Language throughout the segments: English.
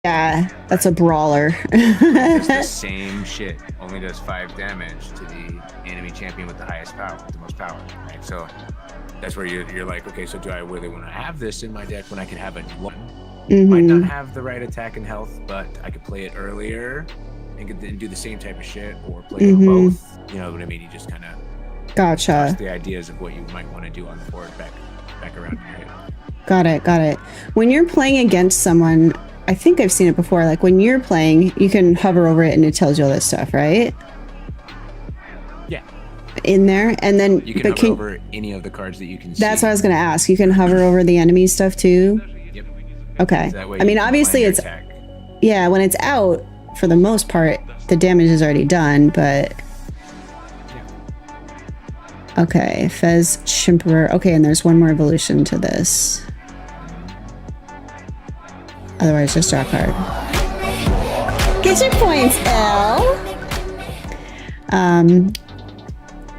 Yeah, that's a brawler. It's the same shit, only does 5 damage to the enemy champion with the highest power, the most power, right? So that's where you're like, okay, so do I really want to have this in my deck when I can have a one? Might not have the right attack and health, but I could play it earlier and then do the same type of shit, or play it both. You know what I mean? You just kind of Gotcha. the ideas of what you might want to do on the board back around in your head. Got it. When you're playing against someone, I think I've seen it before. Like when you're playing, you can hover over it and it tells you all this stuff, right? Yeah. In there, and then you can hover over any of the cards that you can see. That's what I was going to ask. You can hover over the enemy stuff too. Yep. Okay. I mean, obviously it's yeah. When it's out, for the most part, the damage is already done. But okay, Fez Chimperer. Okay, and there's one more evolution to this. Otherwise, just draw a card. Get your points, L.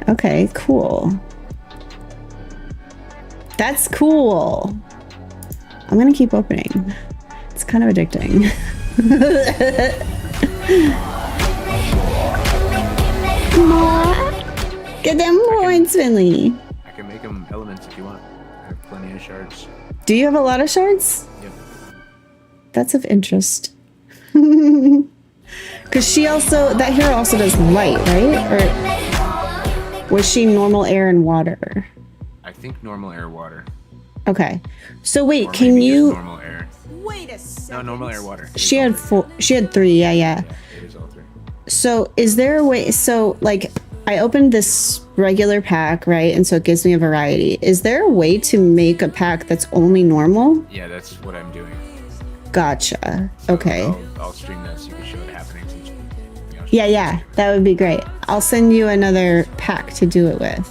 Okay, cool. That's cool. I'm gonna keep opening. It's kind of addicting. Get them points, Finley. I can make them elements if you want. I have plenty of shards. Do you have a lot of shards? Yep. That's of interest. Because she also, that hero also does light, right? Or was she normal air and water? I think normal air, water. Okay. So wait, or can you? Normal air. Wait a second. No, normal air, water. She had 4. She had 3. Yeah. Yeah, it is all 3. So is there a way? So like, I opened this regular pack, right? And so it gives me a variety. Is there a way to make a pack that's only normal? Yeah, that's what I'm doing. Gotcha. Okay. I'll stream this. You can show it happening. Yeah. That would be great. I'll send you another pack to do it with.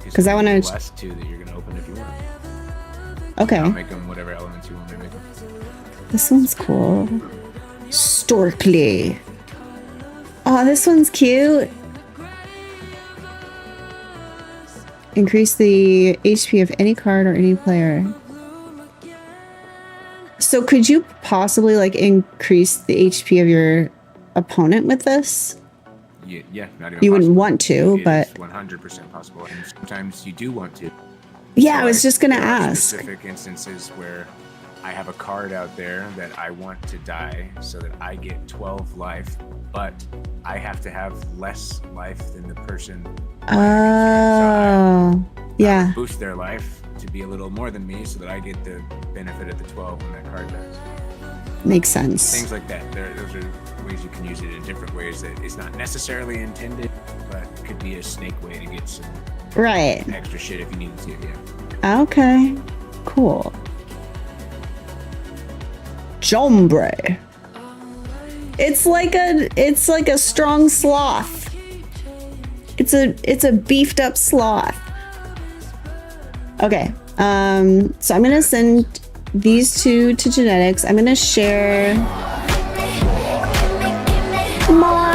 Because I want to. Last 2 that you're gonna open if you want. Okay. I'll make them whatever elements you want me to make them. This one's cool. Storkly. Oh, this one's cute. Increase the HP of any card or any player. So could you possibly like increase the HP of your opponent with this? Yeah, not even. You wouldn't want to, but 100% possible. And sometimes you do want to. Yeah, so I was just gonna ask. Specific instances where I have a card out there that I want to die so that I get 12 life, but I have to have less life than the person. Oh, yeah. Boost their life to be a little more than me so that I get the benefit of the 12 when that card dies. Makes sense. Things like that. Those are ways you can use it in different ways that it's not necessarily intended, but it could be a snake way to get some extra shit if you needed to. Yeah. Okay. Cool. Jombre. It's like a strong sloth. It's a beefed up sloth. Okay. So I'm gonna send these 2 to genetics. I'm gonna share more.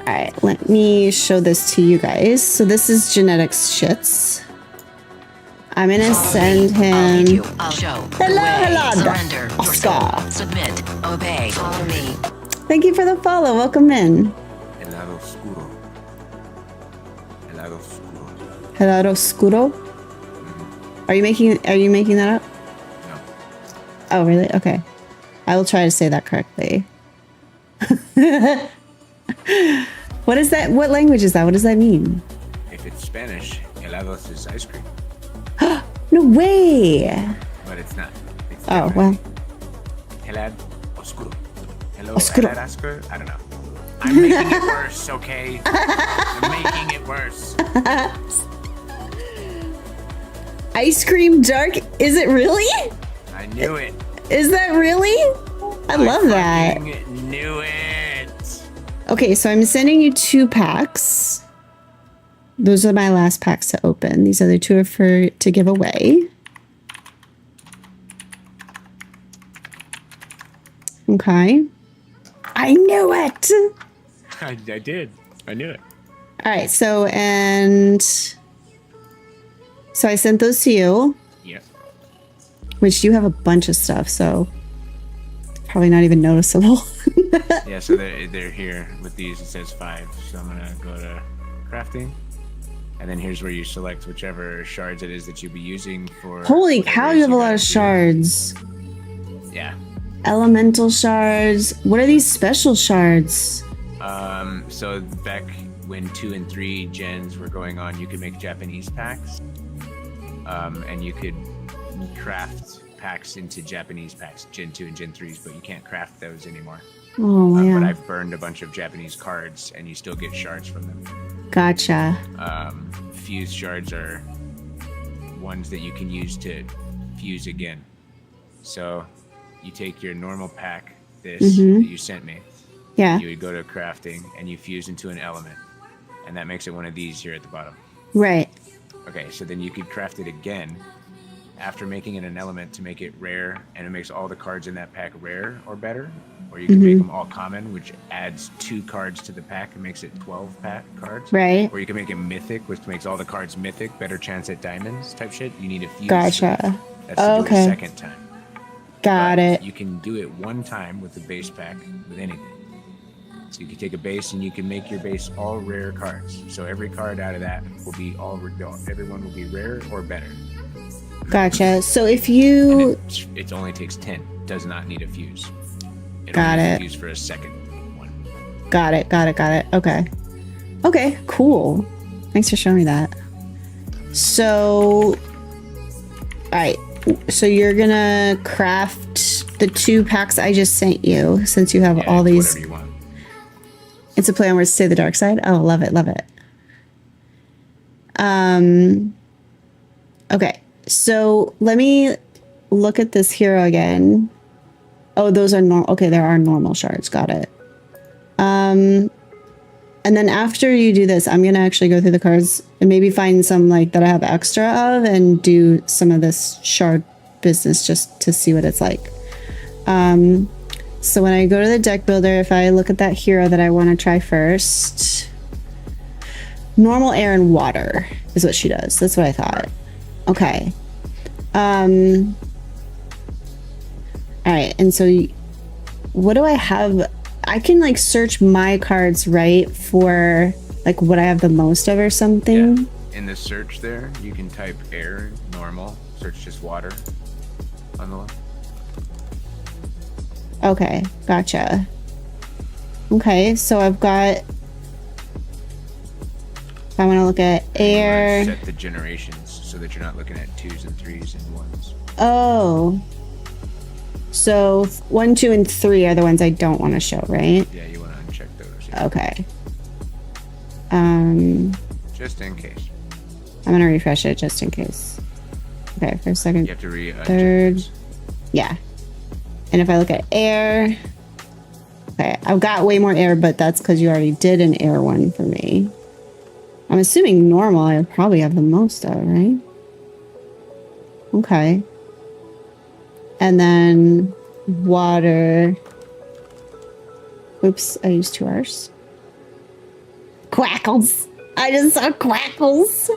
All right, let me show this to you guys. So this is genetics shits. I'm gonna send him. Hello, Oscar. Submit. Obey. Follow me. Thank you for the follow. Welcome in. Helado oscuro. Helado oscuro. Helado oscuro. Are you making that up? No. Oh, really? Okay. I will try to say that correctly. What is that? What language is that? What does that mean? If it's Spanish, helados is ice cream. No way. But it's not. It's Oh, well. Helad oscuro. Hello, Oscuro. helad oscuro? I don't know. I'm making it worse, okay? I'm making it worse. Ice cream dark? Is it really? I knew it. Is that really? I love that. Knew it. Okay, so I'm sending you 2 packs. Those are my last packs to open. These other 2 are to give away. Okay. I knew it. I did. I knew it. All right, so I sent those to you. Yeah. which you have a bunch of stuff, so probably not even noticeable. Yeah, so they're here with these. It says 5. So I'm gonna go to crafting, and then here's where you select whichever shards it is that you'll be using for. Holy whatever cow, it is you have a lot gotta of do. shards. Yeah. Elemental shards. What are these special shards? So back when 2 and 3 gens were going on, you could make Japanese packs, and you could craft packs into Japanese packs, Gen 2 and Gen 3s, but you can't craft those anymore. Oh, But yeah. I've burned a bunch of Japanese cards, and you still get shards from them. Gotcha. Fuse shards are ones that you can use to fuse again. So you take your normal pack, this Mhm. that you sent me, Yeah. you would go to crafting, and you fuse into an element, and that makes it one of these here at the bottom. Right. Okay, so then you could craft it again after making it an element to make it rare, and it makes all the cards in that pack rare or better. Or you can make them all common, which adds 2 cards to the pack and makes it 12 pack cards. Right. Or you can make it mythic, which makes all the cards mythic, better chance at diamonds type shit. You need a fuse. Gotcha. That's to do it Okay. a second time. Got But it. You can do it one time with the base pack with anything. So you can take a base and you can make your base all rare cards. So every card out of that will be everyone will be rare or better. Gotcha. So if And you it only takes 10. Does not need a fuse. Got only it. needs a fuse for a second one. got it. Okay. Okay, cool. Thanks for showing me that. So, all right. So you're gonna craft the 2 packs I just sent you, since you have Yeah, all these. whatever you want. It's a play on words to say the dark side. Oh, love it. Okay. So let me look at this hero again. Oh, those are normal. Okay, there are normal shards. Got it. And then after you do this, I'm gonna actually go through the cards and maybe find some like that I have extra of and do some of this shard business just to see what it's like. So when I go to the deck builder, if I look at that hero that I want to try first, normal, air, and water is what she does. That's what I thought. Okay. All right. And so what do I have? I can like search my cards, right? For like what I have the most of or something. Yeah. In the search there, you can type air, normal, search just water on the left. Okay. Gotcha. Okay. So I've got, if I want to look at You wanna air. set the generations so that you're not looking at 2s and 3s and 1s. Oh. So 1, 2, and 3 are the ones I don't want to show, right? Yeah, you want to uncheck those. Yeah. Okay. Just in case. I'm gonna refresh it just in case. Okay, for a second. You have to Third. those. Yeah. And if I look at air, okay, I've got way more air, but that's because you already did an air one for me. I'm assuming normal I probably have the most of, right? Okay. And then water. Oops, I used 2 R's. Quackles. I just saw quackles.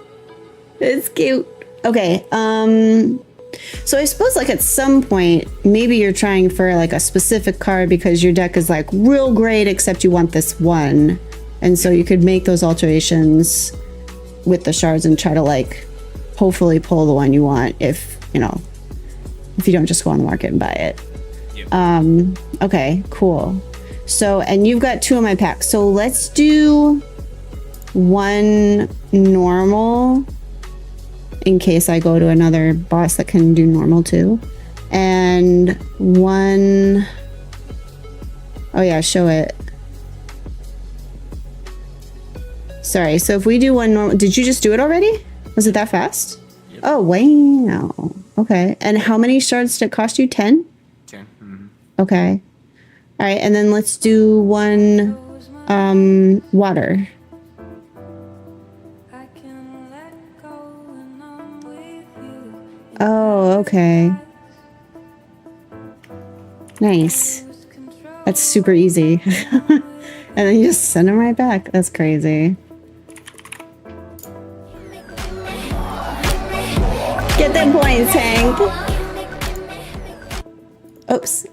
It's cute. Okay, so I suppose like at some point, maybe you're trying for like a specific card because your deck is like real great, except you want this one. And so you could make those alterations with the shards and try to like hopefully pull the one you want if, you know, if you don't just go on the market and buy it. Yep. Okay, cool. So, and you've got 2 of my packs. So let's do 1 normal in case I go to another boss that can do normal too. And 1, oh yeah, show it. Sorry, so if we do 1 normal, did you just do it already? Was it that fast? Yep. Oh, wow. Okay. And how many shards did it cost you? 10? 10. Mm-hmm. Okay. All right, and then let's do 1 water. Oh, okay. Nice. That's super easy. And then you just send them right back. That's crazy. Get them points, Hank. Oops.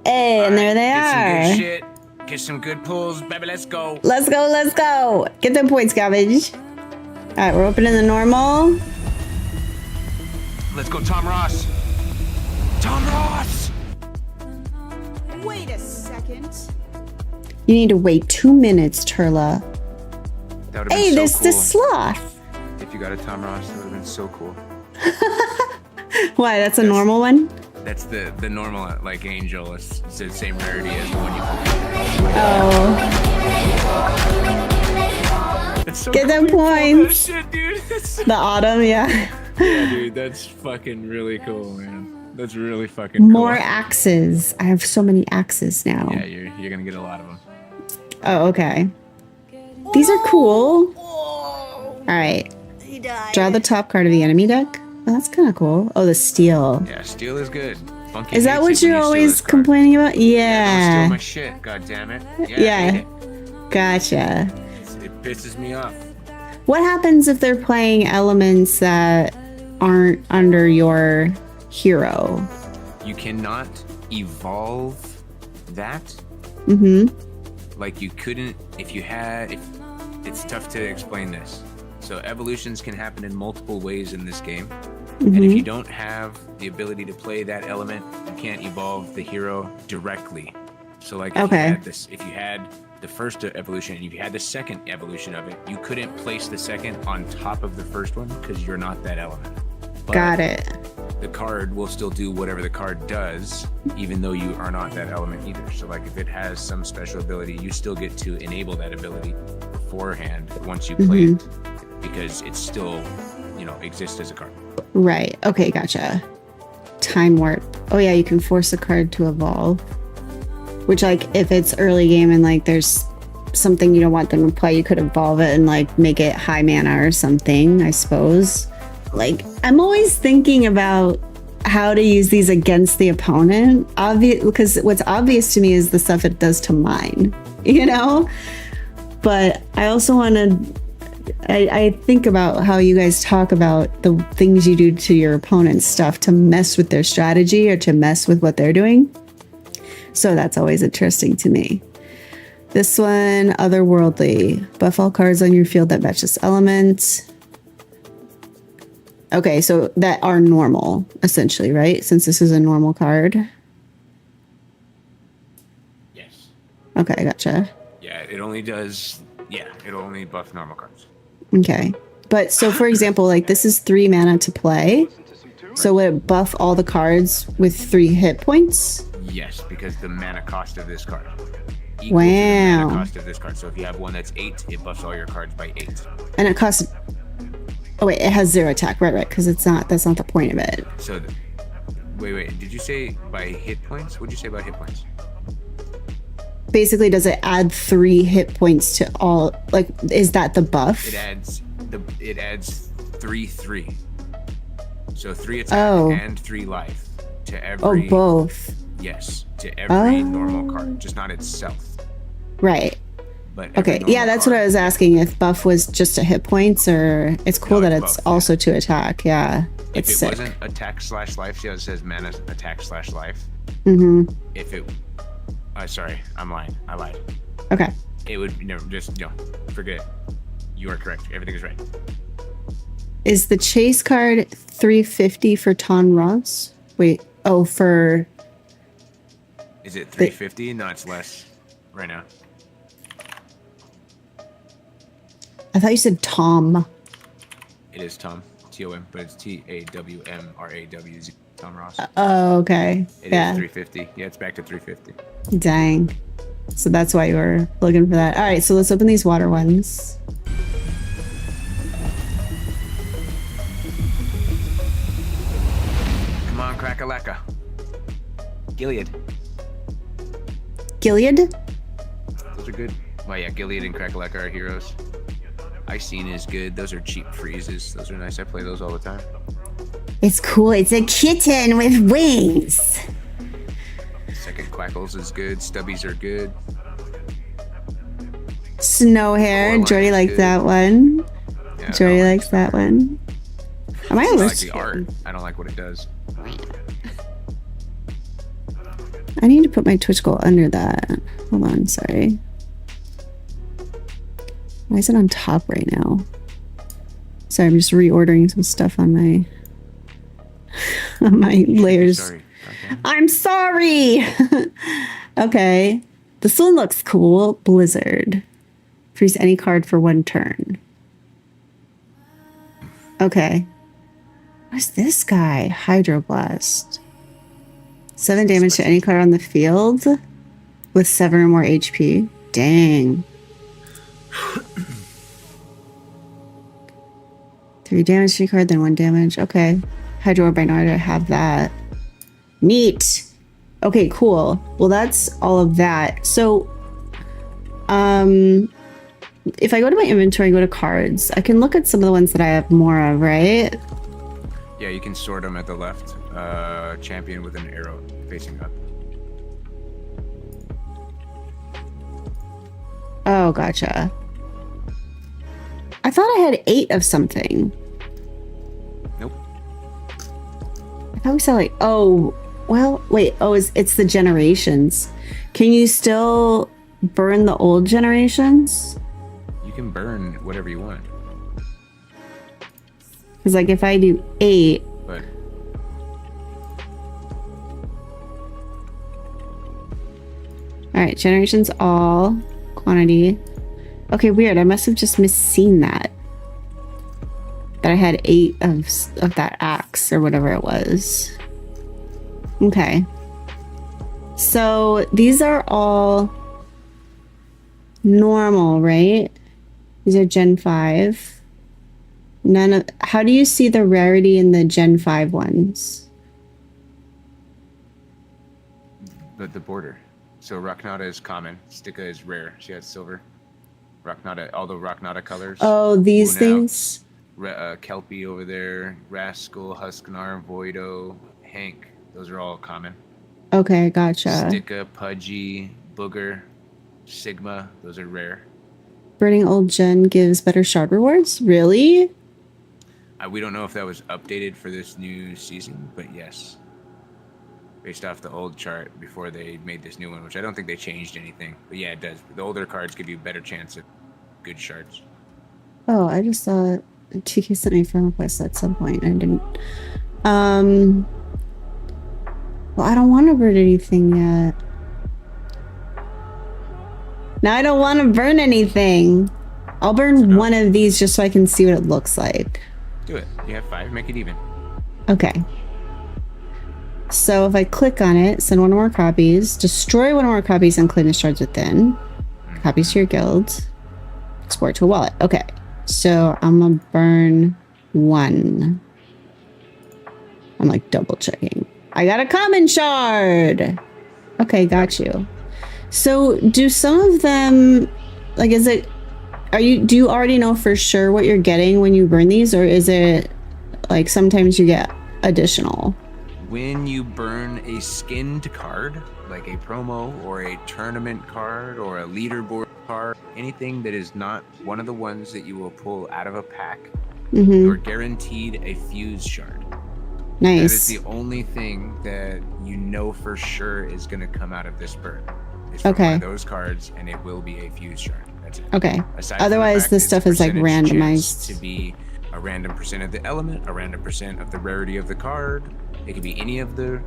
Hey, and there they Get some are. good shit. Get some good pulls, baby. Let's go. Let's go, let's go. Get them points, garbage. All right, we're opening the normal. Let's go, Tom Ross. Tom Ross. Wait a second. You need to wait 2 minutes, Turla. That would have Hey, been there's so cool. the sloth. If you got a Tom Ross, that would have been so cool. Why, that's a normal one? That's the normal like angel. It's the same rarity as the one you. Oh, That's so Get cool them you pulled that points. shit, dude. the autumn, yeah. Yeah, dude, that's fucking really cool, man. That's really fucking cool. More axes. I have so many axes now. Yeah, you're gonna get a lot of them. Oh, okay. These are cool. All right. He died. Draw the top card of the enemy deck. Oh, that's kind of cool. Oh, the steel. Yeah, steel is good. Funky Is that hates what it when you're you steal always this card. complaining about? Yeah, don't Yeah. steal my shit. God damn it. Yeah. I Yeah. hate Gotcha. it. It pisses me off. What happens if they're playing elements that aren't under your hero? You cannot evolve that. Mm-hmm. Like you couldn't if you had. It's tough to explain this. So evolutions can happen in multiple ways in this game. And if you don't have the ability to play that element, you can't evolve the hero directly. So like if Okay. if you had the first evolution and if you had the second evolution of it, you couldn't place the second on top of the first one because you're not that element. But Got it. the card will still do whatever the card does, even though you are not that element either. So like if it has some special ability, you still get to enable that ability beforehand once you play it because it still, exists as a card. Right. Okay, gotcha. Time warp. Oh yeah, you can force a card to evolve. Which, like, if it's early game and like there's something you don't want them to play, you could evolve it and like make it high mana or something, I suppose. Like, I'm always thinking about how to use these against the opponent. Because what's obvious to me is the stuff it does to mine, But I also want to. I think about how you guys talk about the things you do to your opponent's stuff to mess with their strategy or to mess with what they're doing. So that's always interesting to me. This one, otherworldly. Buff all cards on your field that match this element. Okay, so that are normal, essentially, right? Since this is a normal card. Yes. Okay, gotcha. Yeah, it only does. Yeah, it'll only buff normal cards. Okay. But so, for example, like this is 3 mana to play. So would it buff all the cards with 3 hit points? Yes, because the mana cost of this card. equal to the Wow. mana cost of this card. So if you have one that's 8, it buffs all your cards by 8. And it costs. Oh wait, it has 0 attack. Right. Because it's not. That's not the point of it. So, wait. Did you say by hit points? What'd you say about hit points? Basically, does it add 3 hit points to all? Like, is that the buff? It adds 3/3. So 3 attack Oh. and 3 life to Oh, every. both. Yes, to every Oh. normal card, just not itself. Right. But every Okay. normal Yeah, that's what I card. was asking. If buff was just to hit points, or it's cool No, that it's it's both, also to attack. Yeah, If it's it sick. wasn't attack/life, see how it says mana attack/life. Mm-hmm. If it, sorry, I'm lying. I lied. Okay. It would forget it. You are correct. Everything is right. Is the chase card 350 for Ton Ross? Wait. Oh, for. Is it 350? No, it's less right now. I thought you said Tom. It is Tom, Tom, but it's TAWMRAWZ. Tom Ross. Oh, okay. It is Yeah. 350. Yeah, it's back to 350. Dang. So that's why you were looking for that. All right, so let's open these water ones. Come on, Crack-a-lacka. Gilead. Gilead? Those are good. Well, yeah, Gilead and Crack-a-lacka are heroes. Icene is good. Those are cheap freezes. Those are nice. I play those all the time. It's cool. It's a kitten with wings. Second Quackles is good. Stubbies are good. Snow hair. Coraline Jordy is liked good. that one. Yeah, Jordy I don't likes that one. Am I I like allergic? the art. I don't like what it does. I need to put my Twitch goal under that. Hold on, sorry. Why is it on top right now? Sorry, I'm just reordering some stuff on my on my layers. Sorry. Okay. I'm sorry. Okay. This one looks cool. Blizzard. Freeze any card for 1 turn. Okay. What's this guy? Hydroblast. 7 damage to any card on the field with 7 or more HP. Dang. 3 damage to any card, then 1 damage. Okay. Hydro Orb, I know I have that. Neat. Okay, cool. Well, that's all of that. So, if I go to my inventory and go to cards, I can look at some of the ones that I have more of, right? Yeah, you can sort them at the left. Champion with an arrow facing up. Oh, gotcha. I thought I had 8 of something. Nope. I thought we saw like, oh, well, wait. Oh, it's the generations. Can you still burn the old generations? You can burn whatever you want, Because like if I do 8, but all right, generations all quantity. Okay, weird. I must have just misseen that. That I had 8 of that axe or whatever it was. Okay. So these are all normal, right? These are Gen 5. None of. How do you see the rarity in the Gen 5 ones? the border. So Raknada is common. Stika is rare. She has silver. Raknada, all the Raknada colors. Oh, these Unau, things? Kelpie over there, Rascal, Husknar, Voido, Hank. Those are all common. Okay, gotcha. Stika, Pudgy, Booger, Sigma. Those are rare. Burning old gen gives better shard rewards? Really? We don't know if that was updated for this new season, but yes. Based off the old chart before they made this new one, which I don't think they changed anything. But yeah, it does. The older cards give you a better chance at good shards. Oh, I just saw TK sent me a friend request at some point. I didn't. Well, I don't want to burn anything yet. Now I don't want to burn anything. I'll burn one of these just so I can see what it looks like. Do it. You have 5. Make it even. Okay. So if I click on it, send 1 or more copies, destroy 1 or more copies and claim the shards within. Copies to your guild. Export to a wallet. Okay. So I'm gonna burn 1. I'm like double checking. I got a common shard. Okay, got you. So do some of them, like, is it, do you already know for sure what you're getting when you burn these, or is it like sometimes you get additional? When you burn a skinned card, like a promo or a tournament card or a leaderboard card, anything that is not one of the ones that you will pull out of a pack, you're guaranteed a fuse shard. Nice. That is the only thing that you know for sure is going to come out of this burn. It's from one of those cards, and it will be a fuse shard. That's it. Okay. Aside from Otherwise, the fact this it's stuff a is like percentage randomized. chance to be a random percent of the element, a random percent of the rarity of the card. It could be any of the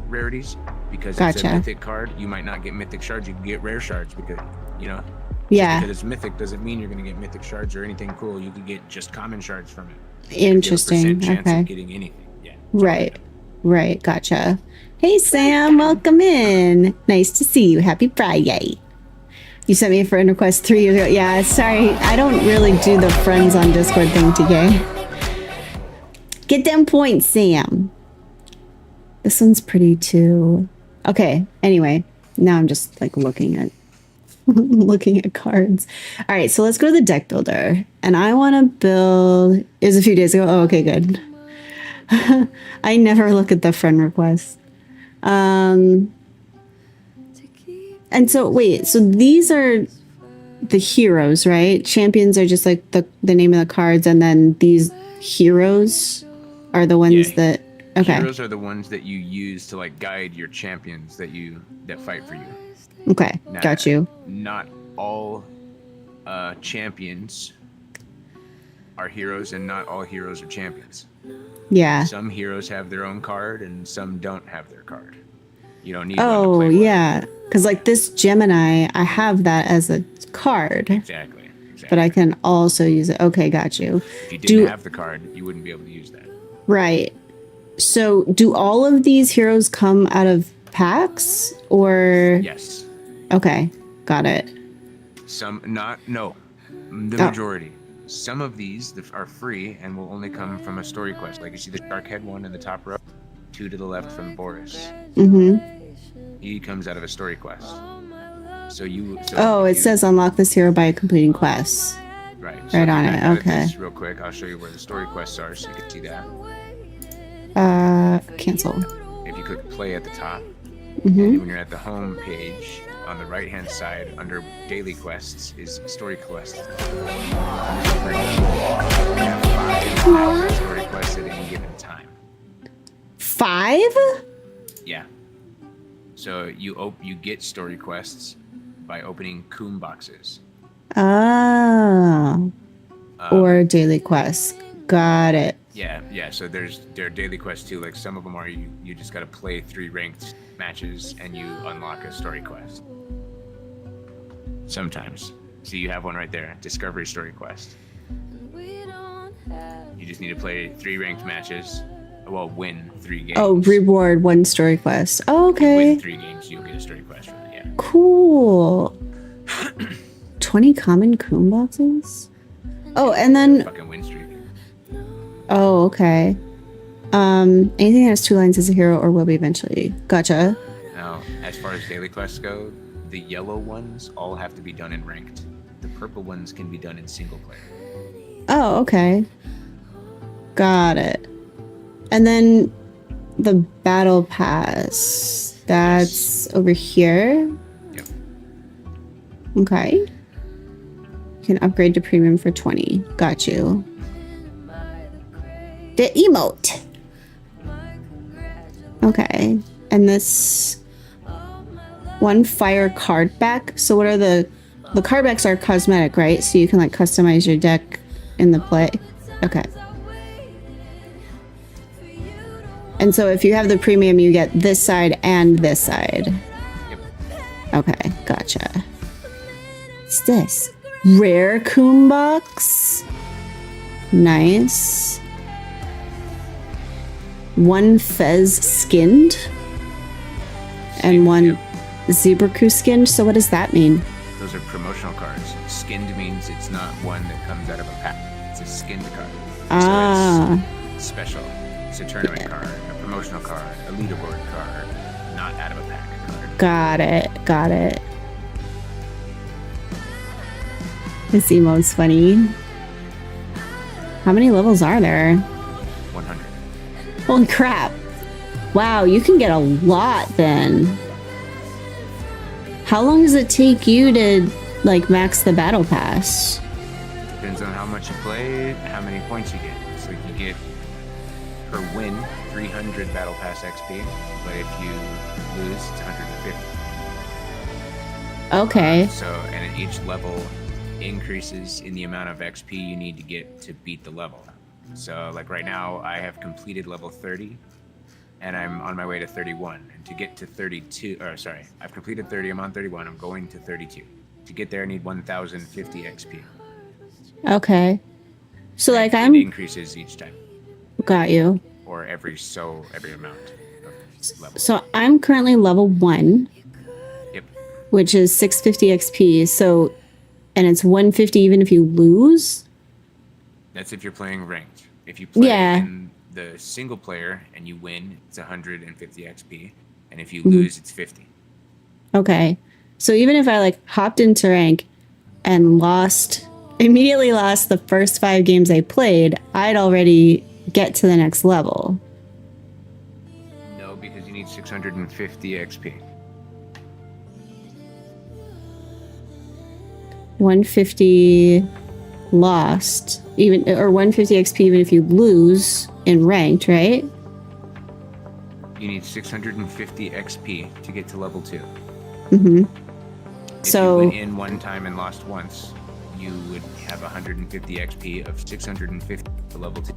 rarities because it's a mythic card. You might not get mythic shards. You can get rare shards because, you know, yeah. because it's mythic doesn't mean you're going to get mythic shards or anything cool. You could get just common shards from it. Interesting. Chance Okay. of getting anything. Yeah. Right. Right. Gotcha. Hey, Sam. Welcome in. Nice to see you. Happy Friday. You sent me a friend request 3 years ago. Yeah, sorry. I don't really do the friends on Discord thing, TK. Get them points, Sam. This one's pretty too. Okay. Anyway, now I'm just like looking at looking at cards. All right, so let's go to the deck builder, and I want to build. It was a few days ago. Oh, okay, good. I never look at the friend request. And so wait, so these are the heroes, right? Champions are just like the name of the cards, and then these heroes are the ones that. Okay. Heroes are the ones that you use to like guide your champions that fight for you. Okay. Now, Got you. Not all champions are heroes, and not all heroes are champions. Yeah. Some heroes have their own card, and some don't have their card. You don't need one to Oh, play with. yeah. Because like this Gemini, I have that as a card, Exactly. but I can also use it. Okay, got you. If you didn't Do- have the card, you wouldn't be able to use that. Right. So do all of these heroes come out of packs or? Yes. Okay, got it. Some no. The Oh. majority. Some of these are free and will only come from a story quest. Like you see the Sharkhead one in the top row, 2 to the left from Boris. Mm-hmm. He comes out of a story quest. So Oh, if it you- said unlock this hero by completing quests. right. right if you're on not it, good at okay. this real quick, I'll show you where the story quests are, so you can see that. Cancel. If you click play at the top, Mm-hmm. and when you're at the home page, on the right-hand side, under daily quests, is story quests. You have 5 story quests at any given time. 5? Yeah. So you get story quests by opening Coom boxes. Oh. Or daily quests. Got it. Yeah. So there are daily quests too. Like some of them are you just got to play 3 ranked matches and you unlock a story quest. Sometimes. So you have one right there, Discovery Story Quest. You just need to play 3 ranked matches. Well, win 3 games. Oh, reward 1 story quest. Oh, You okay. win 3 games, you'll get a story quest from it. Yeah. Cool. 20 common Coom boxes? Oh, and then Fucking win streak. oh, okay. Anything that has 2 lines as a hero or will be eventually. Gotcha. Now, as far as daily quests go, the yellow ones all have to be done in ranked. The purple ones can be done in single player. Oh, okay. Got it. And then the battle pass. That's over here. Yep. Okay. You can upgrade to premium for 20. Got you. The emote. Okay. And this 1 fire card back. So what are the card backs are cosmetic, right? So you can like customize your deck in the play. Okay. And so if you have the premium, you get this side and this side. Yep. Okay, gotcha. What's this? Rare Coom box. Nice. 1 Fez skinned. And 1 Zebra Crew skinned. So what does that mean? Those are promotional cards. Skinned means it's not one that comes out of a pack. It's a skinned card. Ah. So it's special. It's a tournament card, a promotional card, a leaderboard card, not out of a pack card. Got it. Got it. This emote's funny. How many levels are there? 100. Holy crap. Wow, you can get a lot then. How long does it take you to like max the battle pass? Depends on how much you played, how many points you get. So you get per win 300 battle pass XP, but if you lose, it's 150. Okay. So, and each level increases in the amount of XP you need to get to beat the level. So, like right now, I have completed level 30, and I'm on my way to 31. And to get to 32, or sorry, I've completed 30, I'm on 31, I'm going to 32. To get there, I need 1,050 XP. Okay. So like It I'm increases each time, got you. or every amount of level. So I'm currently level 1, Yep. which is 650 XP. So and it's 150 even if you lose? That's if you're playing ranked. If you play Yeah. in the single player and you win, it's 150 XP, and if you Mm-hmm. lose, it's 50. Okay. So even if I like hopped into rank and immediately lost the first 5 games I played, I'd already get to the next level. No, because you need 650 XP. 150 lost, even or 150 XP even if you lose in ranked, right? You need 650 XP to get to level 2. Mm-hmm. If So you went in one time and lost once, you would have 150 XP of 650 to level 2.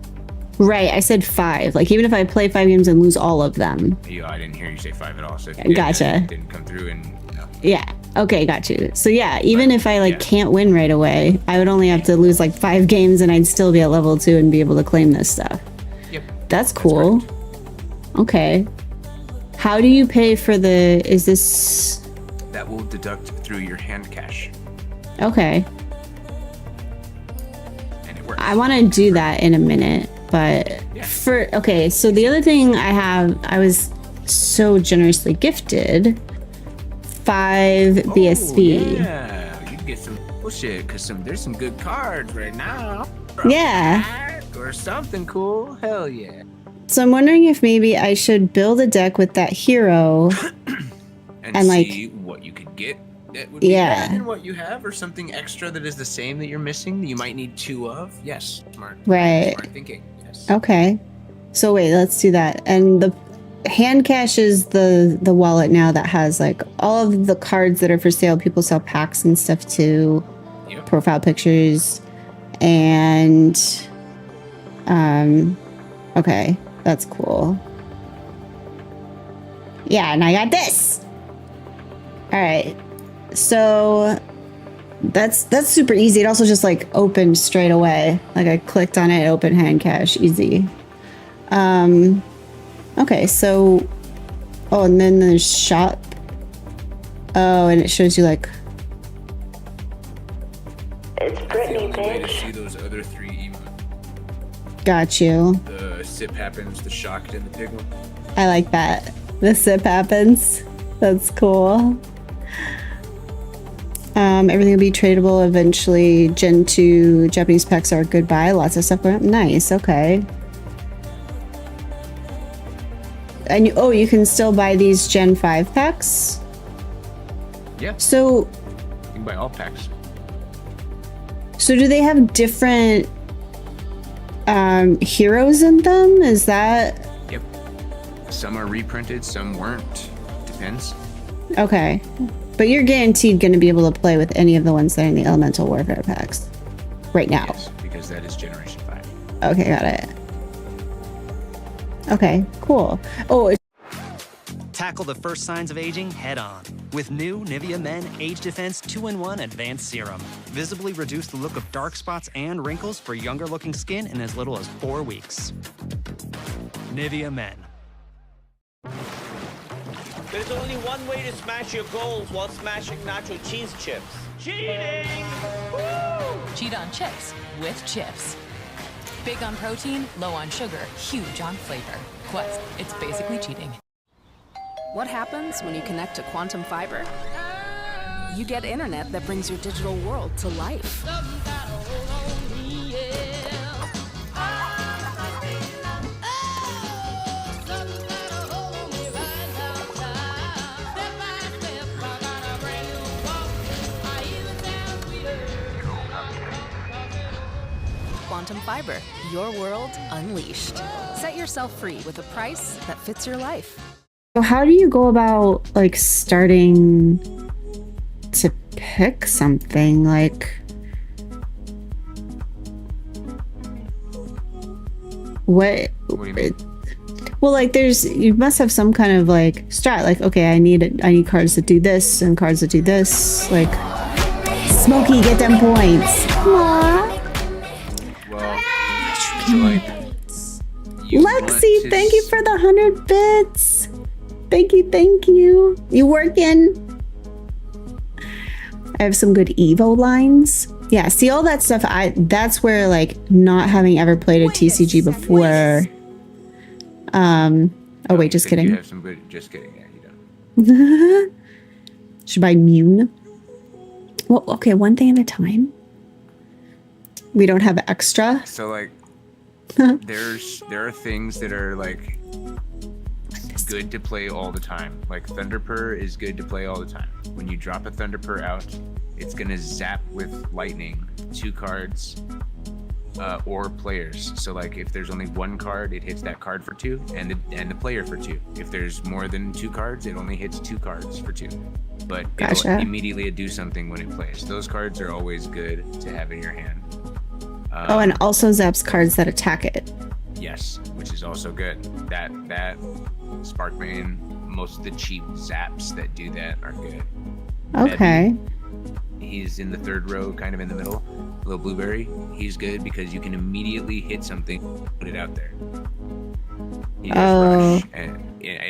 right, I said 5. Like even if I play 5 games and lose all of them. I didn't hear you say 5 at all. So if you Gotcha. Did, it didn't come through and no. Yeah. Okay, got you. So yeah, even if I like yeah. can't win right away, I would only have to lose like 5 games and I'd still be at level 2 and be able to claim this stuff. Yep. That's cool. correct. Okay. How do you pay for the, is this, That will deduct through your hand cash, okay. and it works. I want to do that in a minute, but Yeah. okay, so the other thing I was so generously gifted 5 BSV. Yeah, you can get some bullshit because there's some good cards right now. Yeah. Or something cool. Hell yeah. So I'm wondering if maybe I should build a deck with that hero. And like- see what you could get that would be Yeah. better than what you have, or something extra that is the same that you're missing that you might need 2 of. Yes, smart. Right. Smart thinking. Yes. Okay. So wait, let's do that. And the hand cash is the wallet now that has like all of the cards that are for sale. People sell packs and stuff too. Yep. Profile pictures. And okay, that's cool. Yeah, and I got this. All right. So that's super easy. It also just like opened straight away. Like I clicked on it, open hand cash, easy. Okay, so oh, and then there's shop. Oh, and it shows you like It's The Brittany, only way to bitch. see those other 3 emotes. got you. The sip happens, the shocked, and the pig one. I like that. The sip happens. That's cool. Everything will be tradable eventually. Gen 2 Japanese packs are goodbye. Lots of stuff going up. Nice. Okay. And you can still buy these Gen 5 packs. Yeah, So you can buy all packs. do they have different heroes in them? Is that Yep. Some are reprinted, some weren't. Depends. okay? But you're guaranteed going to be able to play with any of the ones that are in the Elemental Warfare packs right now. Yes, because that is Generation 5. Okay, got it. Okay, cool. Oh, Tackle the first signs of aging head on with new Nivea Men Age Defense 2-in-1 Advanced Serum. Visibly reduce the look of dark spots and wrinkles for younger looking skin in as little as 4 weeks. Nivea Men. There's only one way to smash your goals while smashing nacho cheese chips. Cheating! Woo! Cheat on chips with chips. Big on protein, low on sugar, huge on flavor. Quest, it's basically cheating. What happens when you connect to Quantum Fiber? You get internet that brings your digital world to life. Quantum Fiber, your world unleashed. Set yourself free with a price that fits your life. so how do you go about like starting to pick something? Like, what? What do you mean? Well, like you must have some kind of like strat. Like, okay, I need cards that do this and cards that do this. Like, Smokey, get them points. Aww. Well, so like, you want Lexi, to thank you for the 100 bits. Thank you. You working? I have some good Evo lines. Yeah, see all that stuff. That's where like not having ever played a TCG before. Oh wait, just you kidding. have some good. Just kidding. Yeah, you don't. Should buy Mune. Well, okay, one thing at a time. We don't have extra. So like, there are things that are like good to play all the time. Like Thunderpurr is good to play all the time. When you drop a Thunderpurr out, it's gonna zap with lightning 2 cards or players. So like if there's only one card, it hits that card for 2, and the player for 2. If there's more than 2 cards, it only hits 2 cards for 2. But Gotcha. it'll immediately do something when it plays. Those cards are always good to have in your hand. Oh, and also zaps cards that attack it. Yes, which is also good. That Sparkbane, most of the cheap zaps that do that are good. Okay. He's in the 3rd row, kind of in the middle. Little blueberry. He's good because you can immediately hit something, put it out there. You just Oh. rush and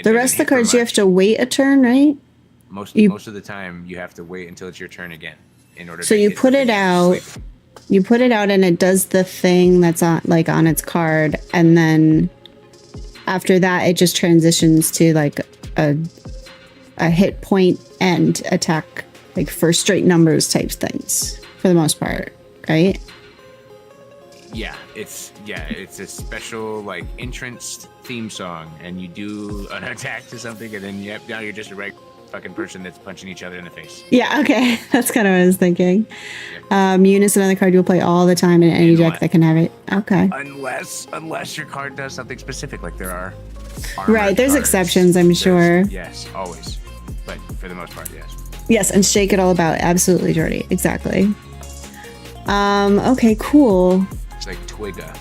The rest of the cards you have to wait a turn, right? Most you- most of the time you have to wait until it's your turn again in order. So to you hit put the it big out. sleep. You put it out and it does the thing that's on its card, and then after that it just transitions to like a hit point and attack, like for straight numbers type things for the most part, right? Yeah, it's a special like entrance theme song, and you do an attack to something, and then now you're just a regular fucking person that's punching each other in the face. Yeah, okay. That's kind of what I was thinking. Eunice is another card you'll play all the time in any deck that can have it. Okay. Unless your card does something specific, like there are. Right, there's exceptions, I'm sure. Yes, always. But for the most part, yes. Yes, and shake it all about. Absolutely, Jordy. Exactly. Okay, cool. It's like Twigga.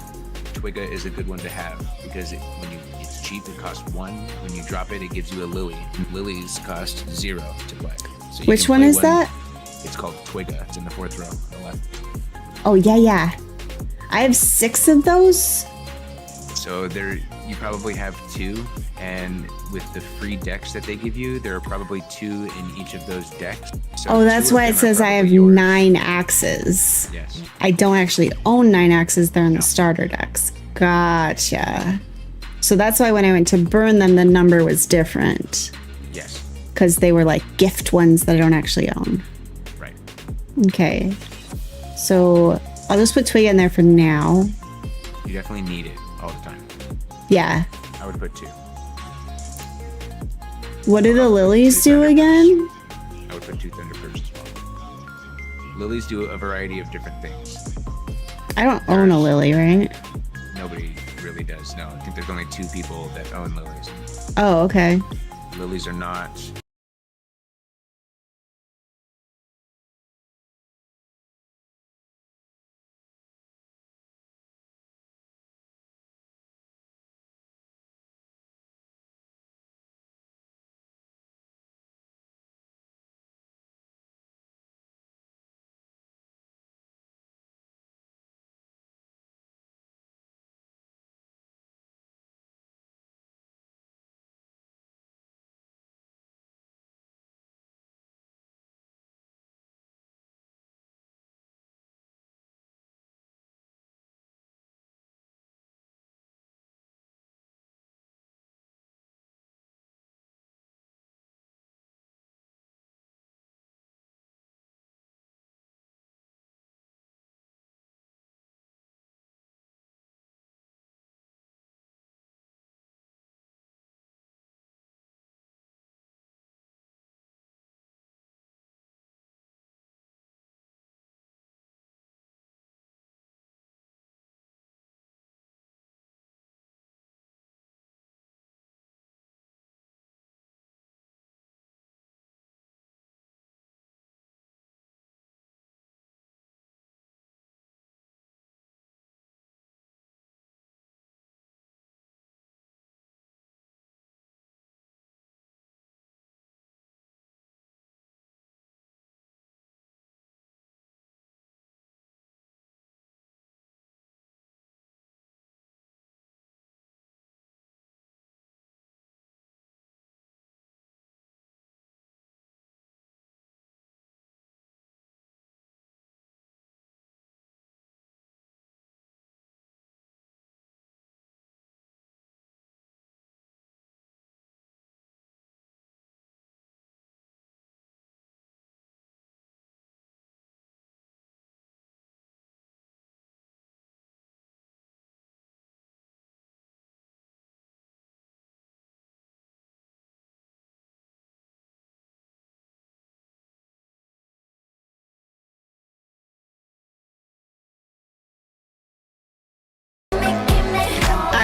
Twigga is a good one to have because it's cheap. It costs 1. When you drop it, it gives you a lily. Lilies cost 0 to play. So you Which can one play is that? It's called Twigga. It's in the 4th row on the left. Oh, yeah. I have 6 of those. So you probably have 2, and with the free decks that they give you, there are probably 2 in each of those decks. So Oh, that's 2 of why it them are says I have probably yours. 9 axes. Yes. I don't actually own 9 axes. They're in the starter decks. Gotcha. So that's why when I went to burn them, the number was different. Yes. Because they were like gift ones that I don't actually own. Right. Okay. So I'll just put Twig in there for now. You definitely need it all the time. Yeah. I would put 2. What do the lilies do Thunderbirds. again? I would put 2 Thunderbirds as well. Lilies do a variety of different things. I don't own a lily, right? Nobody really does. No, I think there's only 2 people that own lilies. Oh, okay. Lilies are not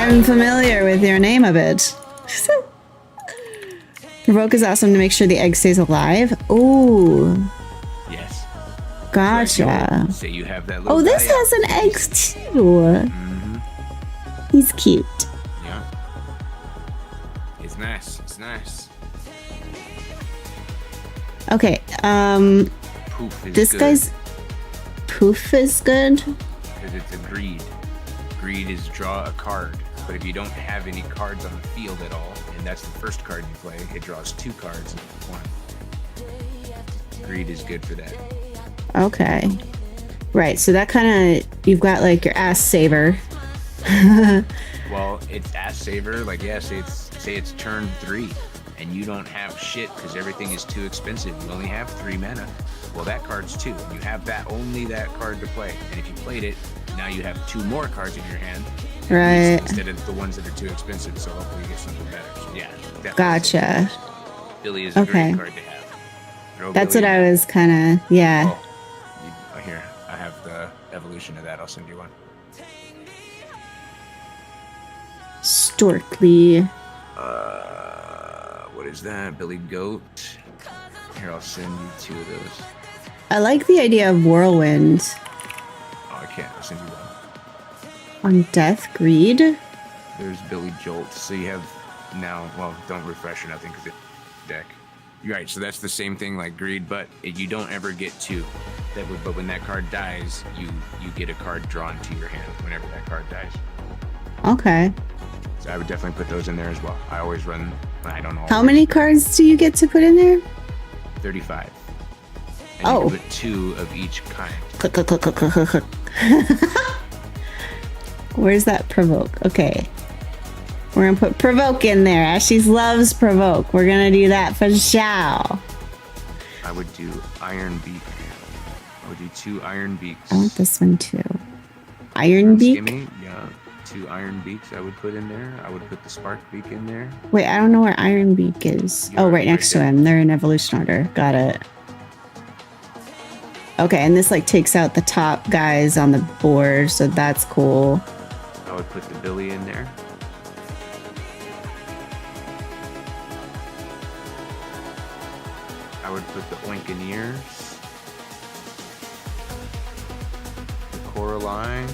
I'm familiar with your name a bit. Provoke is awesome to make sure the egg stays alive. Ooh, Yes. gotcha. Say you have that little Oh, this guy has an egg too. He's cute. Yeah. It's nice. It's nice. Okay, Poof is this good. guy's poof is good. Because it's a greed. Greed is draw a card. But if you don't have any cards on the field at all, and that's the first card you play, it draws 2 cards instead of 1. Greed is good for that. Okay. Right, so that kind of, you've got like your ass saver. Well, it's ass saver. Like, yeah, say it's turn 3, and you don't have shit because everything is too expensive. You only have 3 mana. Well, that card's 2. You have only that card to play. And if you played it, now you have 2 more cards in your hand. Right. Instead of the ones that are too expensive. So hopefully you get something better. So yeah. Definitely. Gotcha. Billy is a Okay. great card to have. Throw That's Billy what in. I was kind of, yeah. Oh, here, I have the evolution of that. I'll send you one. Storkly. What is that? Billy Goat. Here, I'll send you 2 of those. I like the idea of Whirlwind Oh, I can't. I'll send you one. on Death Greed. There's Billy Jolt. So you have now, well, don't refresh or nothing because it's deck. You're right. So that's the same thing like Greed, but you don't ever get 2. But when that card dies, you get a card drawn to your hand whenever that card dies. Okay. So I would definitely put those in there as well. I always run, I don't know. How many cards do you get to put in there? 35. And Oh. you can put 2 of each kind. Click, click, click, click, click, click, click. Where's that provoke? Okay. We're gonna put provoke in there. Ashley loves provoke. We're gonna do that for sure. I would do Iron Beak. I would do 2 Iron Beaks. I want this one too. Iron Beak? Skimmy, yeah. 2 Iron Beaks I would put in there. I would put the Spark Beak in there. Wait, I don't know where Iron Beak is. You're Oh, right right next to there. him. They're in evolution order. Got it. Okay, and this like takes out the top guys on the board, so that's cool. I would put the Billy in there. I would put the Oinkineers. The Coraline.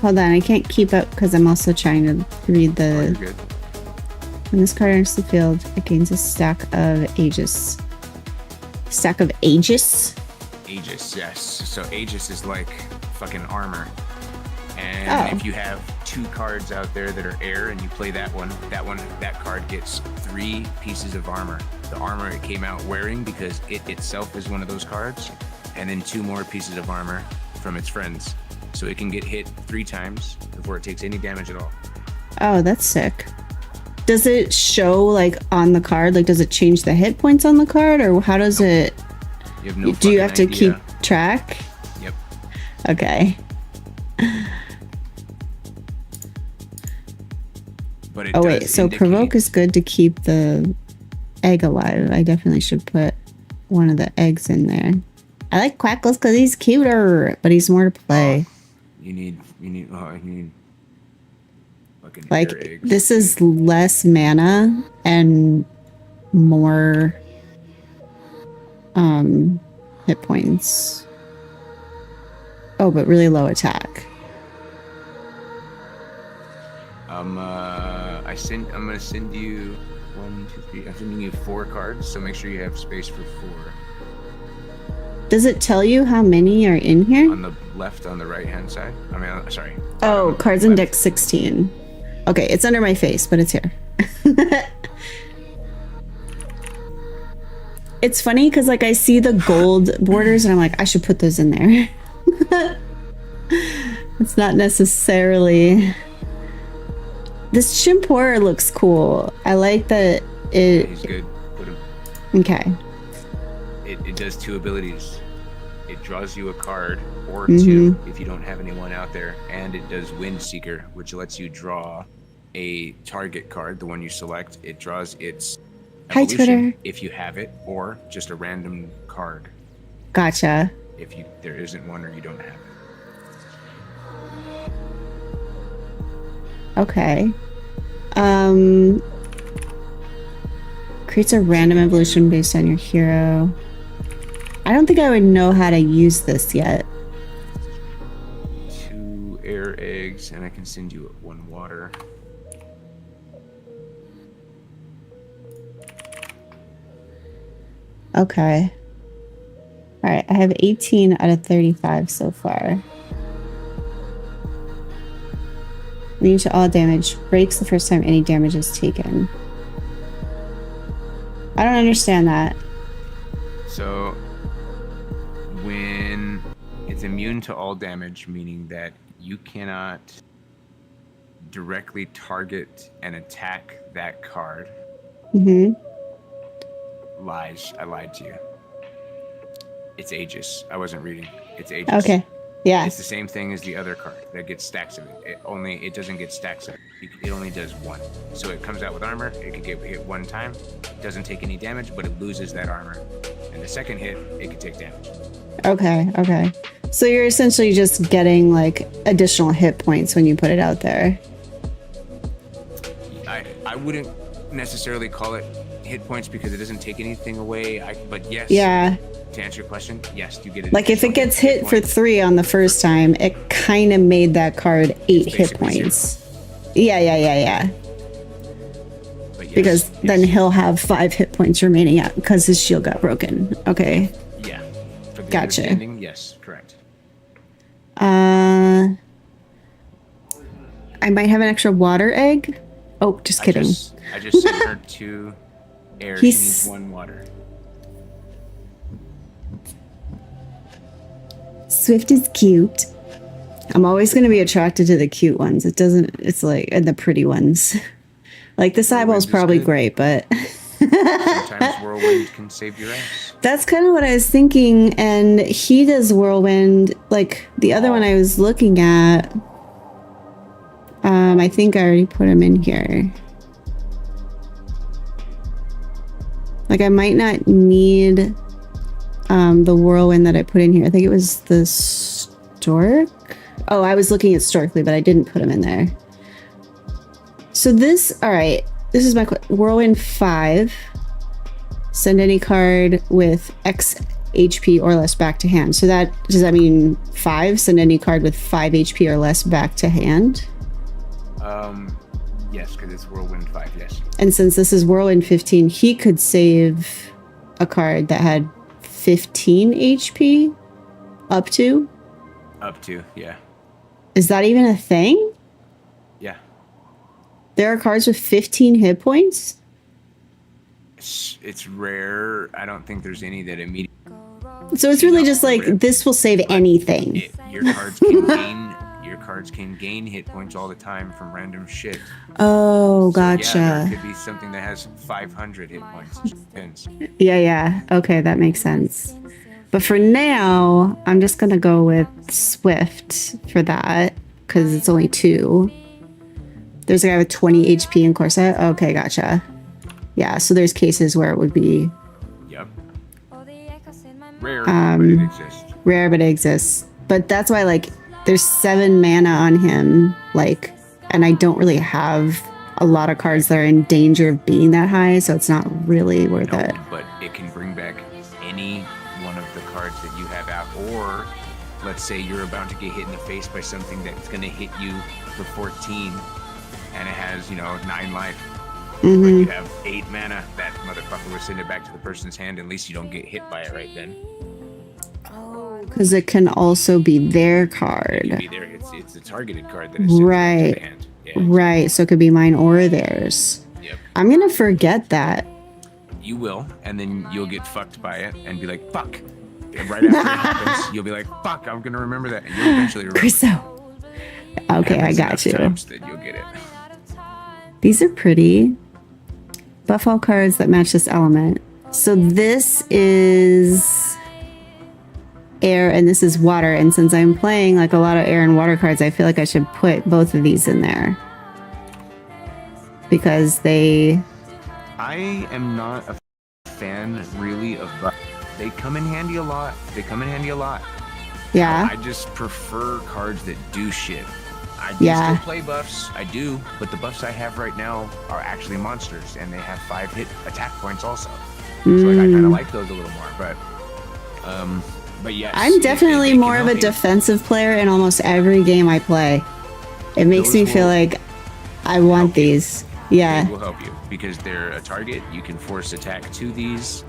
Hold on, I can't keep up because I'm also trying to read Oh, you're the. good. When this card enters the field, it gains a stack of Aegis. Stack of Aegis? Aegis, yes. So Aegis is like fucking armor. And Oh. if you have 2 cards out there that are air and you play that card gets 3 pieces of armor. The armor it came out wearing because it itself is one of those cards, and then 2 more pieces of armor from its friends. So it can get hit 3 times before it takes any damage at all. Oh, that's sick. Does it show like on the card? Like, does it change the hit points on the card, or how does it? You have no Do you have to fucking idea. keep track? Yep. Okay. But it Oh does wait, so indicate- provoke is good to keep the egg alive. I definitely should put one of the eggs in there. I like Quackles because he's cuter, but he's more to play. You need fucking Like, air eggs. this is less mana and more hit points. Oh, but really low attack. I'm gonna send you 1, 2, 3. I'm sending you 4 cards, so make sure you have space for 4. Does it tell you how many are in here? On the left, on the right hand side. I mean, sorry. Oh, On the cards left. index 16. Okay, it's under my face, but it's here. It's funny because like I see the gold borders and I'm like, I should put those in there. It's not necessarily. This Chimpor looks cool. I like that it. He's good. Put him. Okay. It does 2 abilities. It draws you a card or Mm-hmm. 2 if you don't have anyone out there, and it does Wind Seeker, which lets you draw a target card, the one you select. It draws its Hi, evolution Twitter. if you have it, or just a random card Gotcha. if there isn't one or you don't have it. Okay. Creates a random evolution based on your hero. I don't think I would know how to use this yet. 2 air eggs, and I can send you 1 water. Okay. All right, I have 18 out of 35 so far. Immune to all damage. Breaks the first time any damage is taken. I don't understand that. So, when it's immune to all damage, meaning that you cannot directly target and attack that card. Mm-hmm. Lies. I lied to you. It's Aegis. I wasn't reading. It's Aegis. Okay. Yeah. It's the same thing as the other card that gets stacks of it. It doesn't get stacks of it. It only does 1. So it comes out with armor. It could get hit 1 time. Doesn't take any damage, but it loses that armor. And the second hit, it could take damage. Okay. Okay. So you're essentially just getting like additional hit points when you put it out there. I wouldn't necessarily call it hit points because it doesn't take anything away. But yes. Yeah. To answer your question, yes, you get it. Like if it gets hit for 3 on the first time, it kind of made that card 8 hit points. Yeah. But yes, Because then he'll have 5 hit points remaining out because his shield got broken. Okay. Yeah. For the Gotcha. understanding, yes, correct. I might have an extra water egg. Oh, just kidding. I just sent her 2 air. She needs 1 water. Swift is cute. I'm always going to be attracted to the cute ones. It's like, and the pretty ones. Like this eyeball's probably great, but Sometimes whirlwind can save your ass. that's kind of what I was thinking. And he does whirlwind. Like the other one I was looking at, I think I already put him in here. Like I might not need the whirlwind that I put in here. I think it was the stork. Oh, I was looking at Storkly, but I didn't put him in there. So this, all right, this is my whirlwind 5. Send any card with X HP or less back to hand. So that, does that mean 5? Send any card with 5 HP or less back to hand? Yes, because it's whirlwind 5, yes. And since this is whirlwind 15, he could save a card that had 15 HP up to? Up to, yeah. Is that even a thing? Yeah. There are cards with 15 hit points? It's rare. I don't think there's any that immediately. So it's really just like, this will save anything. Your cards can gain hit points all the time from random shit. Oh, So, gotcha. yeah, there could be something that has 500 hit points. It just depends. Yeah. Okay, that makes sense. But for now, I'm just going to go with Swift for that because it's only 2. There's a guy with 20 HP in Corset. Okay, gotcha. Yeah, so there's cases where it would be Yep. Rare, but it exists. rare, but it exists. But that's why, like, there's 7 mana on him, like, and I don't really have a lot of cards that are in danger of being that high, so it's not really worth it. But it can bring back any one of the cards that you have out, or let's say you're about to get hit in the face by something that's going to hit you for 14, and it has, 9 life. But you have 8 mana. That motherfucker will send it back to the person's hand. At least you don't get hit by it right then. Because it can also be their You'll card. be there. It's the targeted card that is sent back to Right. the hand. Yeah. Right, so it could be mine or theirs. Yep. I'm gonna forget that. You will, and then you'll get fucked by it and be like, fuck. And right after it happens, you'll be like, fuck, I'm gonna remember that. And you'll eventually remember. Griso. Okay, I Happens got enough you. times that you'll get it. These are pretty. Buff all cards that match this element. So this is air and this is water. And since I'm playing like a lot of air and water cards, I feel like I should put both of these in there. Because they... I am not a fan, really, of buffs. They come in handy a lot. Yeah. I just prefer cards that do shit. I do Yeah. still play buffs. I do, but the buffs I have right now are actually monsters, and they have 5 hit attack points also. So like, I kind of like those a little more, but yes. I'm definitely they can more of a help you. defensive player in almost every game I play. It makes Those me feel will like I want help you. these. They Yeah. will help you because they're a target. You can force attack to these,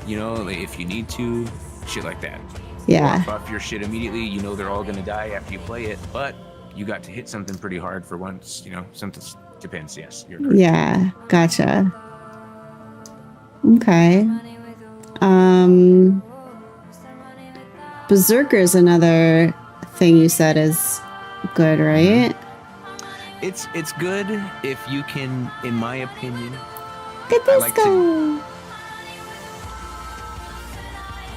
you know, like, if you need to, shit like that. Yeah. Or buff your shit immediately. You know they're all gonna die after you play it, but you got to hit something pretty hard for once. You know, something depends. Yes, you're correct. Yeah. Gotcha. Okay. Berserker is another thing you said is good, right? It's good if you can, in my opinion. Get I this like to- go.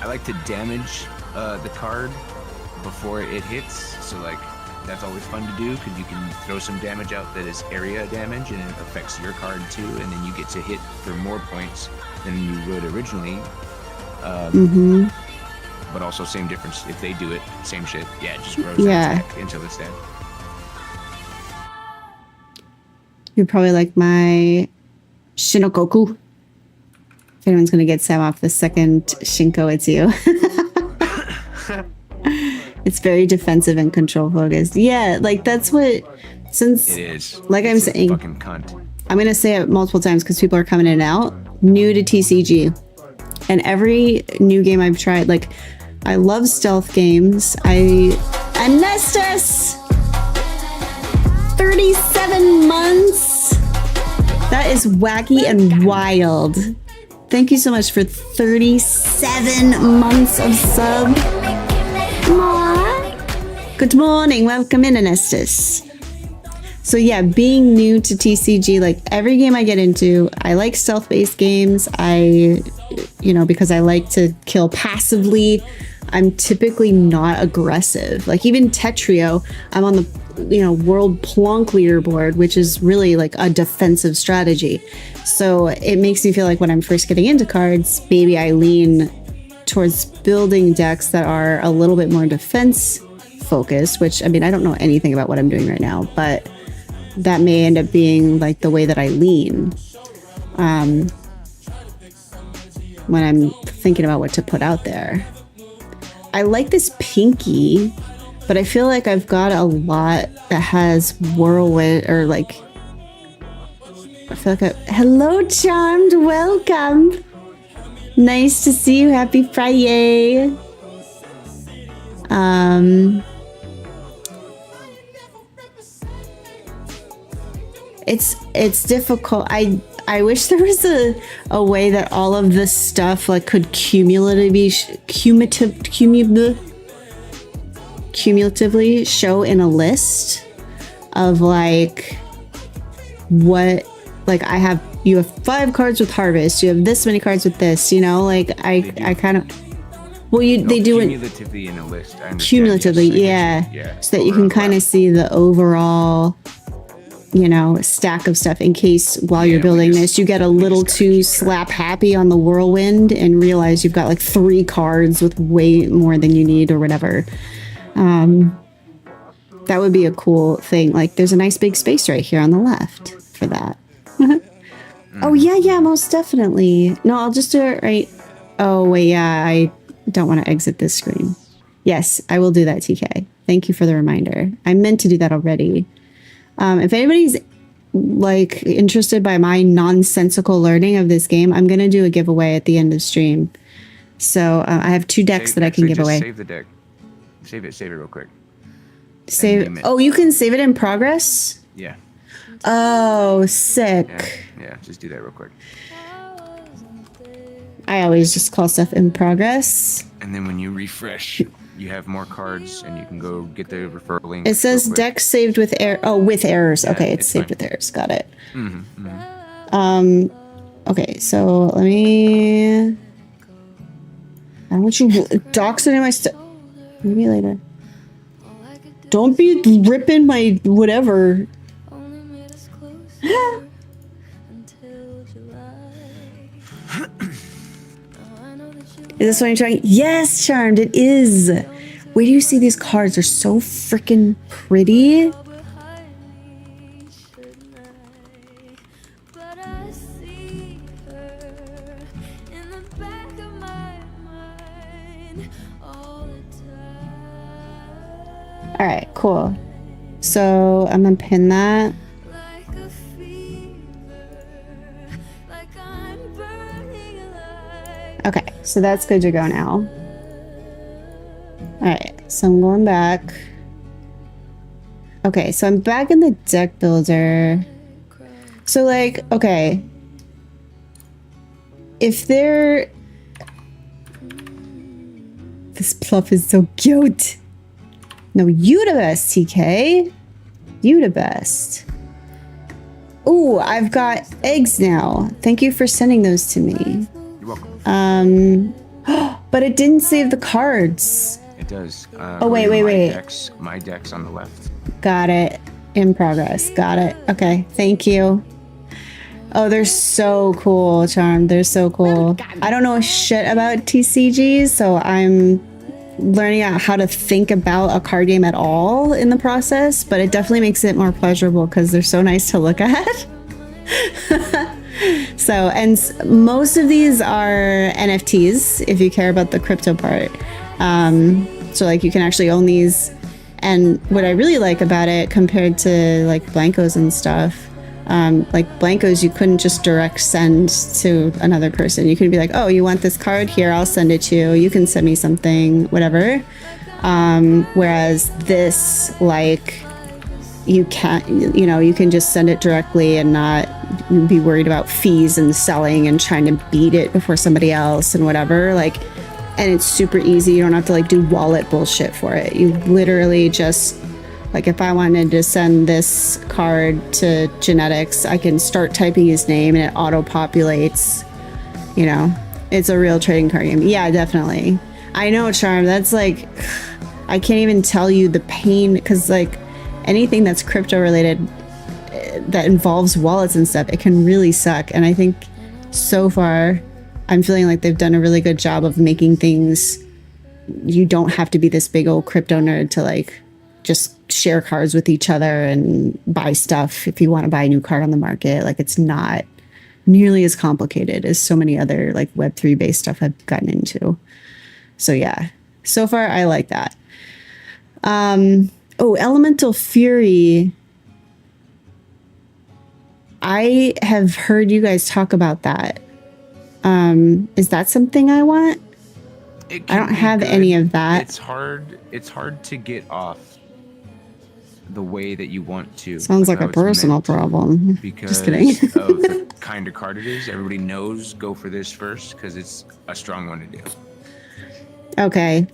I like to damage the card before it hits. So like that's always fun to do because you can throw some damage out that is area damage and it affects your card too, and then you get to hit for more points than you would originally. But also same difference if they do it, same shit. Yeah, it just grows Yeah. attack until it's dead. You're probably like my Shinokoku. If anyone's gonna get Sam off the second Shinko, it's you. It's very defensive and control focused. Yeah, like that's what. Since It is. Like I'm It's a saying, fucking cunt. I'm gonna say it multiple times because people are coming in and out. New to TCG, and every new game I've tried, like I love stealth games. Anestus, 37 months. That is wacky and wild. Thank you so much for 37 months of sub. Aww. Good morning, welcome in, Anestus. So yeah, being new to TCG, like every game I get into, I like stealth-based games. Because I like to kill passively. I'm typically not aggressive. Like even Tetrio, I'm on the world Plonk leaderboard, which is really like a defensive strategy. So it makes me feel like when I'm first getting into cards, maybe I lean towards building decks that are a little bit more defense focused, which I mean, I don't know anything about what I'm doing right now, but that may end up being like the way that I lean when I'm thinking about what to put out there. I like this pinky, but I feel like I've got a lot that has whirlwind or like. I feel like hello, Charmed, welcome. Nice to see you. Happy Friday. It's difficult. I wish there was a way that all of this stuff like could cumulatively show in a list of like what, like you have 5 cards with Harvest, you have this many cards with this, like I kind of, well, they do it cumulatively in a list. I understand, cumulatively, yes, I yeah, get you. so that you can kind of see the overall stack of stuff in case while you're building this you get a little too slap happy on the whirlwind and realize you've got like 3 cards with way more than you need or whatever. That would be a cool thing. Like there's a nice big space right here on the left for that. Oh yeah, most definitely. No, I'll just do it right. Oh wait, yeah, I don't want to exit this screen. Yes, I will do that, TK. Thank you for the reminder. I meant to do that already. If anybody's like interested by my nonsensical learning of this game, I'm gonna do a giveaway at the end of the stream. So I have 2 decks that I can give away. Save the deck. Save it real quick. Save. Oh, you can save it in progress. Yeah. Oh, sick. Yeah. Just do that real quick. I always just call stuff in progress. And then when you refresh, you have more cards, and you can go get the referral link. It says real quick. deck saved with error. Oh, with errors. Yeah, Okay, it's it's saved fine. with errors. Got it. Okay, so let me. I don't want you doxing my stuff. Maybe later. Don't be ripping my whatever. Is this what I'm trying? Yes, Charmed, it is. Where do you see these cards? They're so freaking pretty. All right, cool. So I'm gonna pin that. Okay, so that's good to go now. All right, so I'm going back. Okay, so I'm back in the deck builder. So like, okay. If there... This Pluff is so cute. No, you the best, TK. You the best. Ooh, I've got eggs now. Thank you for sending those to me. You're welcome. But it didn't save the cards. It does. Oh, wait, go to wait. My deck's on the left. Got it. In progress. Got it. Okay, thank you. Oh, they're so cool, Charm. They're so cool. I don't know shit about TCGs, so I'm learning out how to think about a card game at all in the process, but it definitely makes it more pleasurable because they're so nice to look at. So, and most of these are NFTs if you care about the crypto part. So like you can actually own these. And what I really like about it compared to like Blancos and stuff, like Blancos, you couldn't just direct send to another person. You could be like, oh, you want this card? Here, I'll send it to you. You can send me something, whatever. Whereas this, like, you can't, you know, you can just send it directly and not be worried about fees and selling and trying to beat it before somebody else and whatever. Like, and it's super easy. You don't have to like do wallet bullshit for it. You literally just, like, if I wanted to send this card to Genetics, I can start typing his name and it auto populates. You know, it's a real trading card game. Yeah, definitely. I know, Charm. That's like, I can't even tell you the pain, because like anything that's crypto related that involves wallets and stuff, it can really suck. And I think so far, I'm feeling like they've done a really good job of making things, you don't have to be this big old crypto nerd to like just share cards with each other and buy stuff if you want to buy a new card on the market. Like, it's not nearly as complicated as so many other like Web3 based stuff I've gotten into. So yeah, so far I like that. Oh, Elemental Fury. I have heard you guys talk about that. Is that something I want? I don't have any of that. It's hard to get off the way that you want to. Sounds like a personal problem. Because just kidding. of the kind of card it is. Everybody knows go for this first because it's a strong one to do. Okay.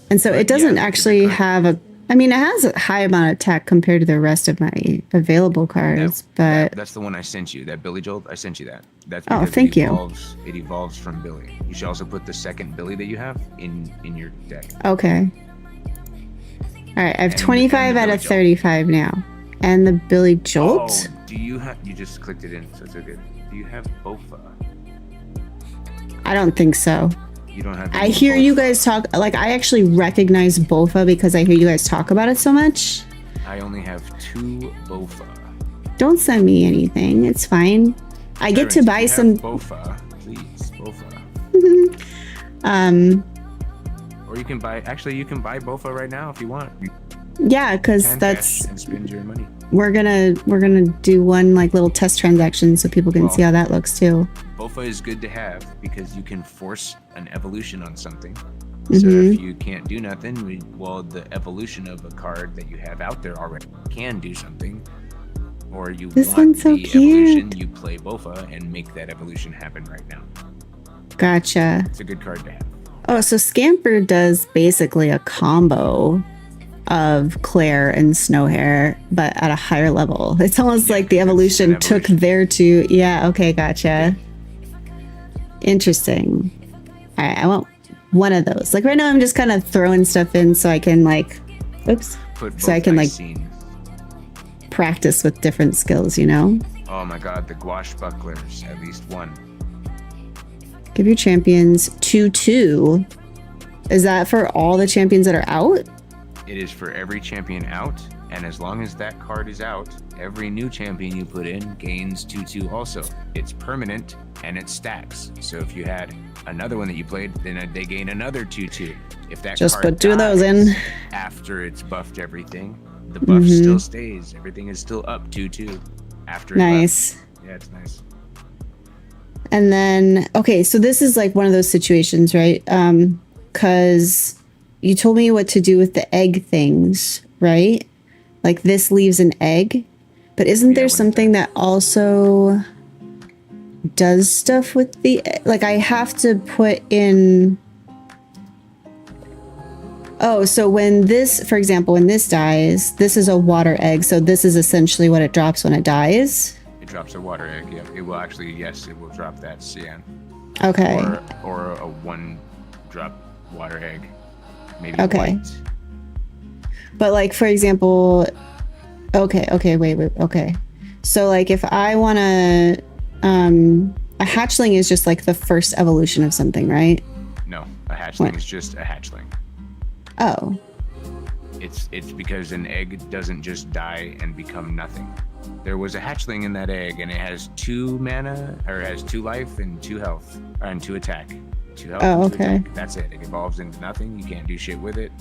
And so it doesn't actually have a, I mean, it has a high amount of attack compared to the rest of my available cards, but that's the one I sent you. That Billy Jolt, I sent you that. That's oh, because thank you. It evolves from Billy. You should also put the second Billy that you have in your deck. Okay. All right, I have 25 out of 35 now. And the Billy Jolt? Oh, do you have, you just clicked it in, so it's okay. Do you have Bofa? I don't think so. You don't have. I hear you guys talk, like, I actually recognize Bofa because I hear you guys talk about it so much. I only have 2 Bofa. Don't send me anything. It's fine. I get to buy some Bofa, please, Bofa. Or you can buy. Actually, you can buy Bofa right now if you want. Yeah, because that's. And spend your money. We're gonna do one like little test transaction so people can see how that looks too. Bofa is good to have because you can force an evolution on something. So if you can't do nothing, the evolution of a card that you have out there already can do something. Or you want the evolution, you play Bofa and make that evolution happen right now. Gotcha. It's a good card to have. Oh, so Scamper does basically a combo of Claire and Snowhair, but at a higher level. It's almost like the evolution took their two. Yeah, okay, gotcha. Interesting. All right, I want one of those. Like right now I'm just kind of throwing stuff in so I can like, oops. So I can like practice with different skills, you know? Oh my god, the gouache bucklers, at least one. Give your champions 2/2. Is that for all the champions that are out? It is for every champion out, and as long as that card is out, every new champion you put in gains 2/2 also. It's permanent and it stacks. So if you had another one that you played, then they gain another 2/2. If that Just card put 2 of those dies in. after it's buffed everything, the buff still stays. Everything is still up 2/2 after. Nice. Yeah, it's nice. And then, okay, so this is like one of those situations, right? Because you told me what to do with the egg things, right? Like this leaves an egg, but isn't Yeah, there when it something that also does stuff with the, like I have to put in, oh, so when this, for example, when this dies, this is a water egg. So this is essentially what it drops when it dies. It drops a water egg. Yeah, it will actually. Yes, it will drop that cyan. Okay. Or a 1-drop water egg. Maybe Okay. white. But like, for example, wait, okay. So like if I want to, a hatchling is just like the first evolution of something, right? No, a hatchling What? is just a hatchling. Oh, It's because an egg doesn't just die and become nothing. There was a hatchling in that egg, and it has 2 mana, or it has 2 life and 2 health, and 2 attack. 2 health. Oh, and 2 okay. attack. That's it. It evolves into nothing. You can't do shit with it.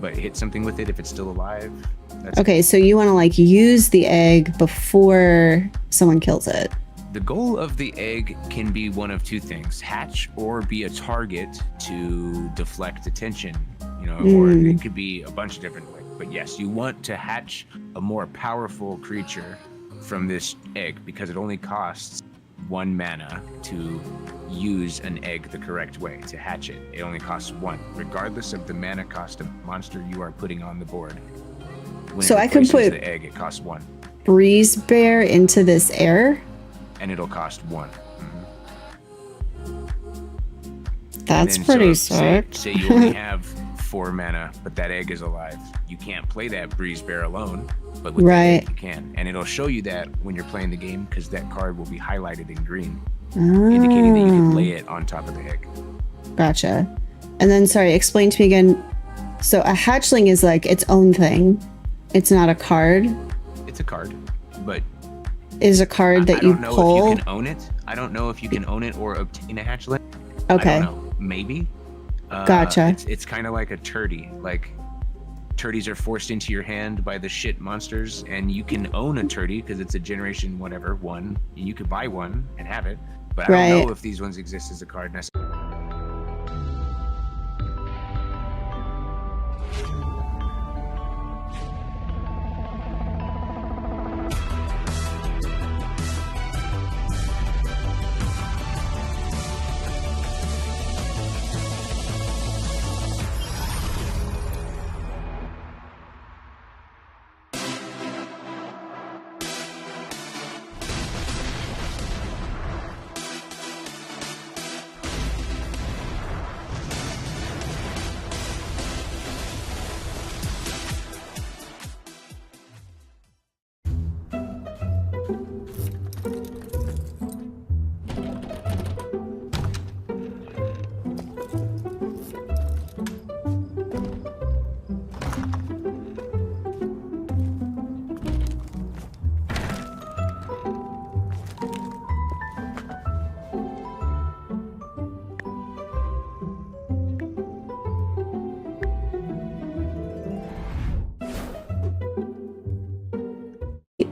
But hit something with it if it's still alive. That's it. okay. So you want to like use the egg before someone kills it. The goal of the egg can be one of 2 things: hatch or be a target to deflect attention. Or it could be a bunch of different ways. But yes, you want to hatch a more powerful creature from this egg because it only costs 1 mana to use an egg the correct way to hatch it. It only costs 1, regardless of the mana cost of monster you are putting on the board. When So it I can replaces put- the egg, it costs 1, Breeze bear into this air. and it'll cost 1. That's And then, pretty so sick. Say you only have 4 mana, but that egg is alive. You can't play that Breeze Bear alone, but with that Right. egg you can. And it'll show you that when you're playing the game because that card will be highlighted in green, Ah. indicating that you can lay it on top of the egg. Gotcha. And then, sorry, explain to me again. So a hatchling is like its own thing. It's not a card. It's a card, but It is a card that I you don't know pull. if you can own it. I don't know if you can own it or obtain a hatchling. Okay. I don't know. Maybe. Gotcha. It's kind of like a turdy. Like turdies are forced into your hand by the shit monsters, and you can own a turdy because it's a generation whatever 1. And you could buy one and have it, but I don't Right. know if these ones exist as a card necessarily.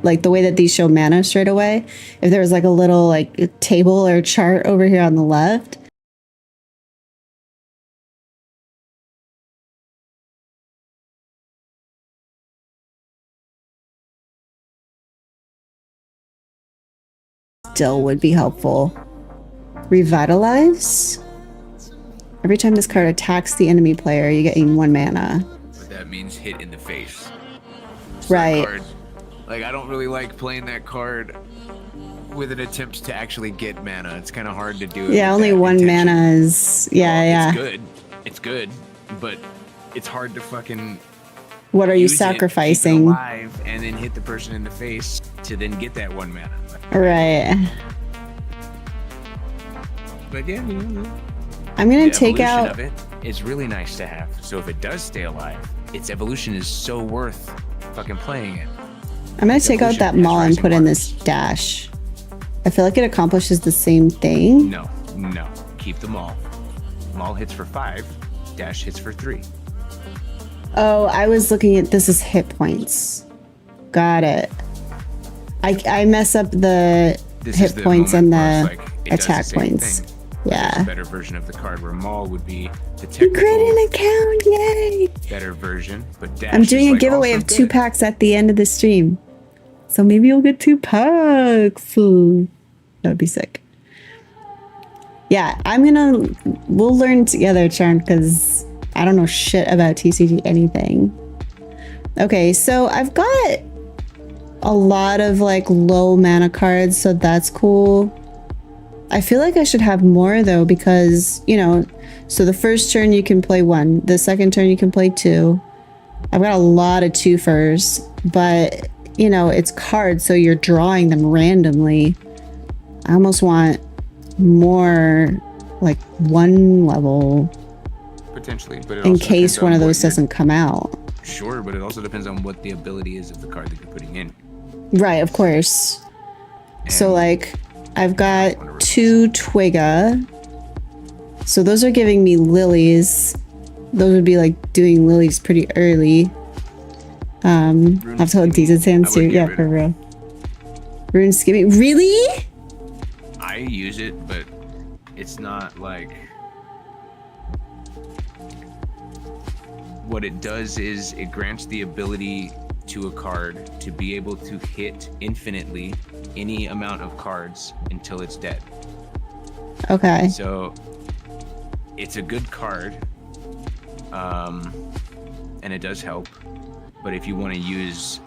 Like the way that these show mana straight away. If there was like a little like table or chart over here on the left. Still would be helpful. Revitalize. Every time this card attacks the enemy player, you get 1 mana. But that means hit in the face. Right. Card, like I don't really like playing that card with an attempt to actually get mana. It's kind of hard to do it. Yeah, with only that 1 intention. mana is Well, yeah. It's good, but it's hard to fucking What are you use it, keep it sacrificing? alive, and then hit the person in the face to then get that 1 mana. Right. But yeah, I'm gonna the take evolution out. of it is really nice to have. So if it does stay alive, its evolution is so worth fucking playing it. I'm gonna take out evolution that has maul and rising put in this waters. dash. I feel like it accomplishes the same thing. No, keep the maul. Maul hits for 5. dash hits for 3. Oh, I was looking at this is hit points. Got it. I mess up the This hit is the points and moment the where it's like, it does the attack same points. thing. There's Yeah. a better version of the card where Maul would be the You created an technical account, yay! better version, but dash I'm is, doing a like, giveaway also of 2 good. packs at the end of the stream. So maybe you'll get 2 packs. That would be sick. Yeah, we'll learn together, Charm, because I don't know shit about TCG anything. Okay, so I've got a lot of like low mana cards, so that's cool. I feel like I should have more though, because, you know, so the first turn you can play 1, the second turn you can play 2. I've got a lot of 2-fers, but you know, it's cards, so you're drawing them randomly. I almost want more like 1 level Potentially, but it in also case depends one on of what those you're- doesn't come out. Sure, but it also depends on what the ability is of the card that you're putting in. Right, of course. So And like I've got 2 Twiga. So those are giving me lilies. Those would be like doing lilies pretty early. I've told decent I would Sansu, get yeah, rid for of- real. Rune skimming. Really? I use it, but it's not like. What it does is it grants the ability to a card to be able to hit infinitely any amount of cards until it's dead. Okay. So it's a good card, and it does help. But if you want to use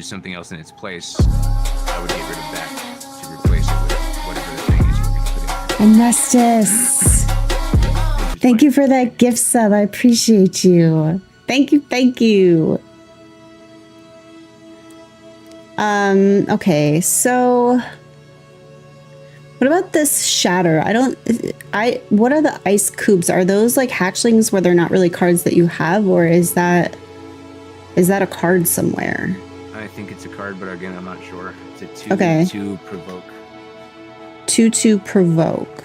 something else in its place, I would get rid of that to replace it with whatever the thing is you're going to put in. Anestus. Thank you for that gift sub. I appreciate you. Thank you. Thank you. Okay, so what about this shatter? What are the ice cubes? Are those like hatchlings where they're not really cards that you have, or is that a card somewhere? I think it's a card, but again, I'm not sure. It's a 2 Okay. to provoke. 2/2 provoke.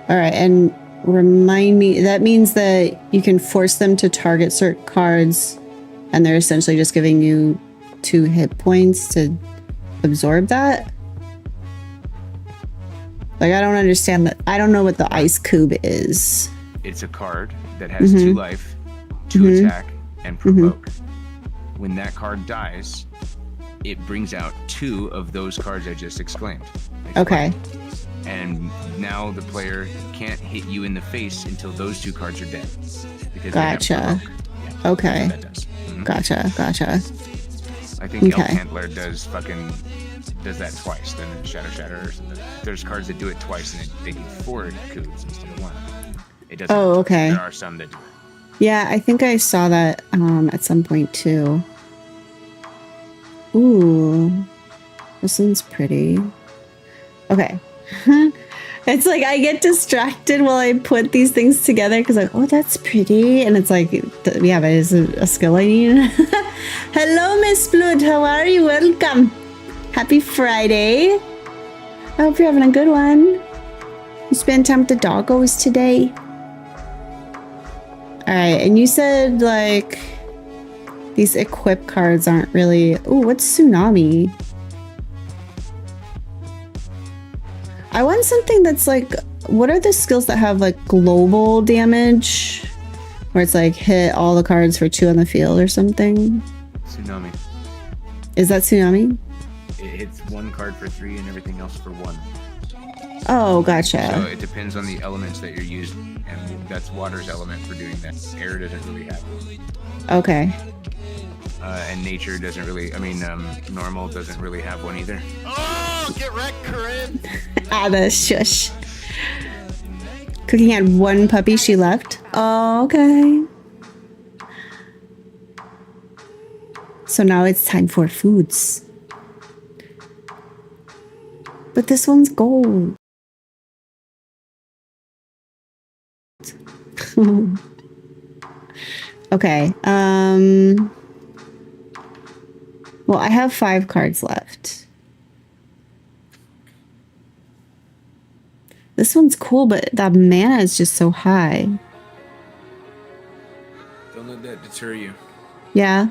All right, and remind me, that means that you can force them to target certain cards, and they're essentially just giving you 2 hit points to absorb that? Like, I don't understand that. I don't know what the ice cube is. It's a card that has 2 life, 2 attack, and provoke. When that card dies, it brings out 2 of those cards I just explained. Okay. And now the player can't hit you in the face until those 2 cards are dead. Because they have Gotcha. provoke. Yeah, Okay. that does. Mhm. Gotcha. I think Okay. Elkantler does that twice. Then Shatter or something. There's cards that do it twice and they do 4 coups instead of 1. It doesn't. Oh, okay. There are some that do it. Yeah, I think I saw that at some point too. Ooh, this one's pretty. Okay. It's like I get distracted while I put these things together because like, oh, that's pretty. And it's like, yeah, but it's a skill I need. Hello, Miss Blood. How are you? Welcome. Happy Friday. I hope you're having a good one. You spend time with the doggos today? All right, and you said like these equip cards aren't really. Oh, what's Tsunami? I want something that's like, what are the skills that have like global damage? Where it's like hit all the cards for 2 on the field or something? Tsunami. Is that Tsunami? It hits 1 card for 3 and everything else for 1. Oh, So gotcha. it depends on the elements that you're using, and that's water's element for doing that. Air doesn't really have it. Okay. And nature doesn't really, normal doesn't really have one either. Oh, get wrecked, Corinne! Ah, the shush. Cooking had 1 puppy, she left. Oh, okay. So now it's time for foods. But this one's gold. Okay. Well, I have 5 cards left. This one's cool, but the mana is just so high. Don't let that deter you. Yeah.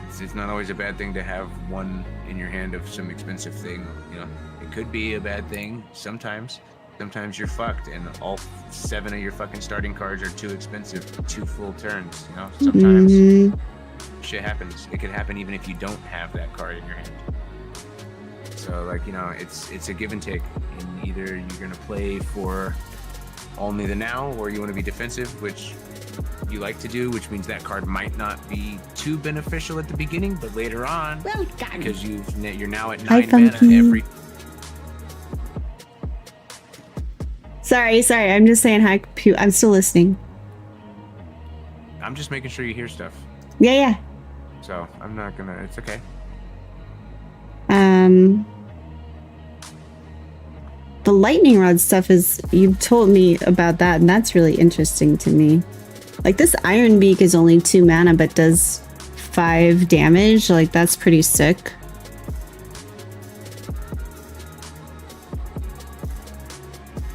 It's not always a bad thing to have one in your hand of some expensive thing. You know, it could be a bad thing sometimes. Sometimes you're fucked, and all 7 of your fucking starting cards are too expensive. 2 full turns. You know, sometimes shit happens. It could happen even if you don't have that card in your hand. So, like, you know, it's a give and take. And either you're gonna play for only the now, or you want to be defensive, which you like to do, which means that card might not be too beneficial at the beginning, but later on, Well done. because you're now at Hi, 9 mana Funky. every. Sorry. I'm just saying hi. I'm still listening. I'm just making sure you hear stuff, Yeah. so I'm not gonna. It's okay. The lightning rod stuff is, you've told me about that, and that's really interesting to me. Like, this Iron Beak is only 2 mana, but does 5 damage. Like, that's pretty sick.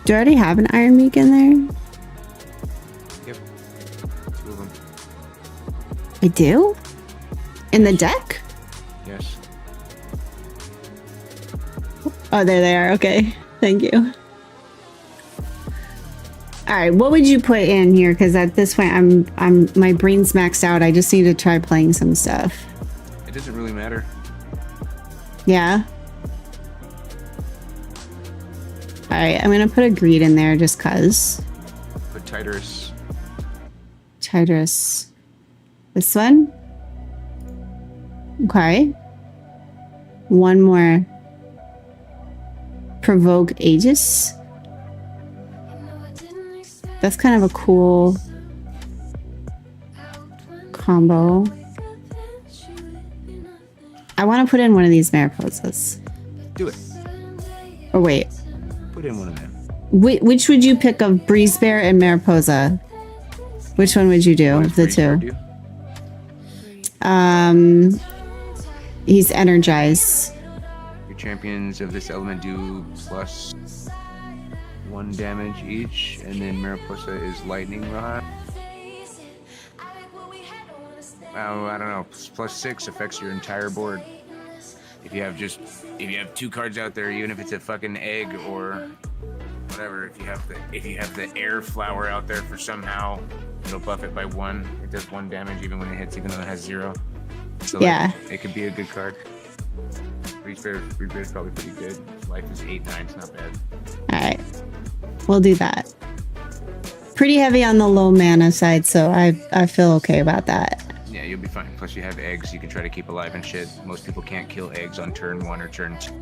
Do I already have an Iron Beak in there? Yep. 2 of them. I do? In the deck? Yes. Oh, there they are. Okay. Thank you. All right, what would you put in here? Because at this point, I'm my brain's maxed out. I just need to try playing some stuff. It doesn't really matter. Yeah. All right, I'm gonna put a greed in there just cause. Put Titus. Titus. This one. Okay. One more. Provoke Aegis. That's kind of a cool combo. I want to put in one of these Mariposas. Do it. Or wait, Put in one of them. which would you pick of Breeze Bear and Mariposa? Which one would you do What of does the Breeze two? Bear do? He's Energize. Your champions of this element do plus 1 damage each, and then Mariposa is Lightning Rod. I don't know. Plus 6 affects your entire board. If you have 2 cards out there, even if it's a fucking egg or whatever, if you have the air flower out there for somehow, it'll buff it by 1. It does 1 damage even when it hits, even though it has 0. So like, Yeah. it could be a good card. Breeze Bear is probably pretty good. Life is 8/9. It's not bad. All right, we'll do that. Pretty heavy on the low mana side, so I feel okay about that. Yeah, you'll be fine. Plus, you have eggs you can try to keep alive and shit. Most people can't kill eggs on turn 1 or turn 2.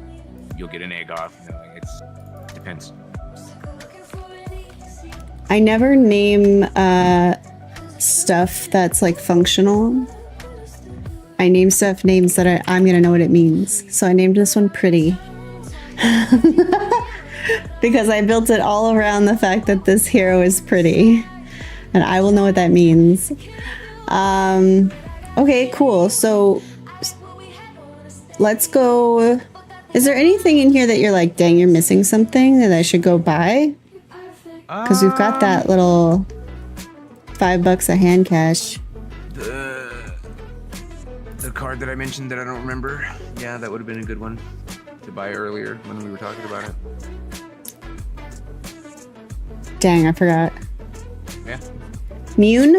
You'll get an egg off. You know, like it depends. I never name stuff that's like functional. I name stuff names that I'm gonna know what it means. So I named this one Pretty. Because I built it all around the fact that this hero is pretty. And I will know what that means. Okay, cool. So let's go. Is there anything in here that you're like, dang, you're missing something that I should go buy? Because we've got that little $5 a hand cash. The card that I mentioned that I don't remember. Yeah, that would have been a good one to buy earlier when we were talking about it. Dang, I forgot. Yeah. Mune?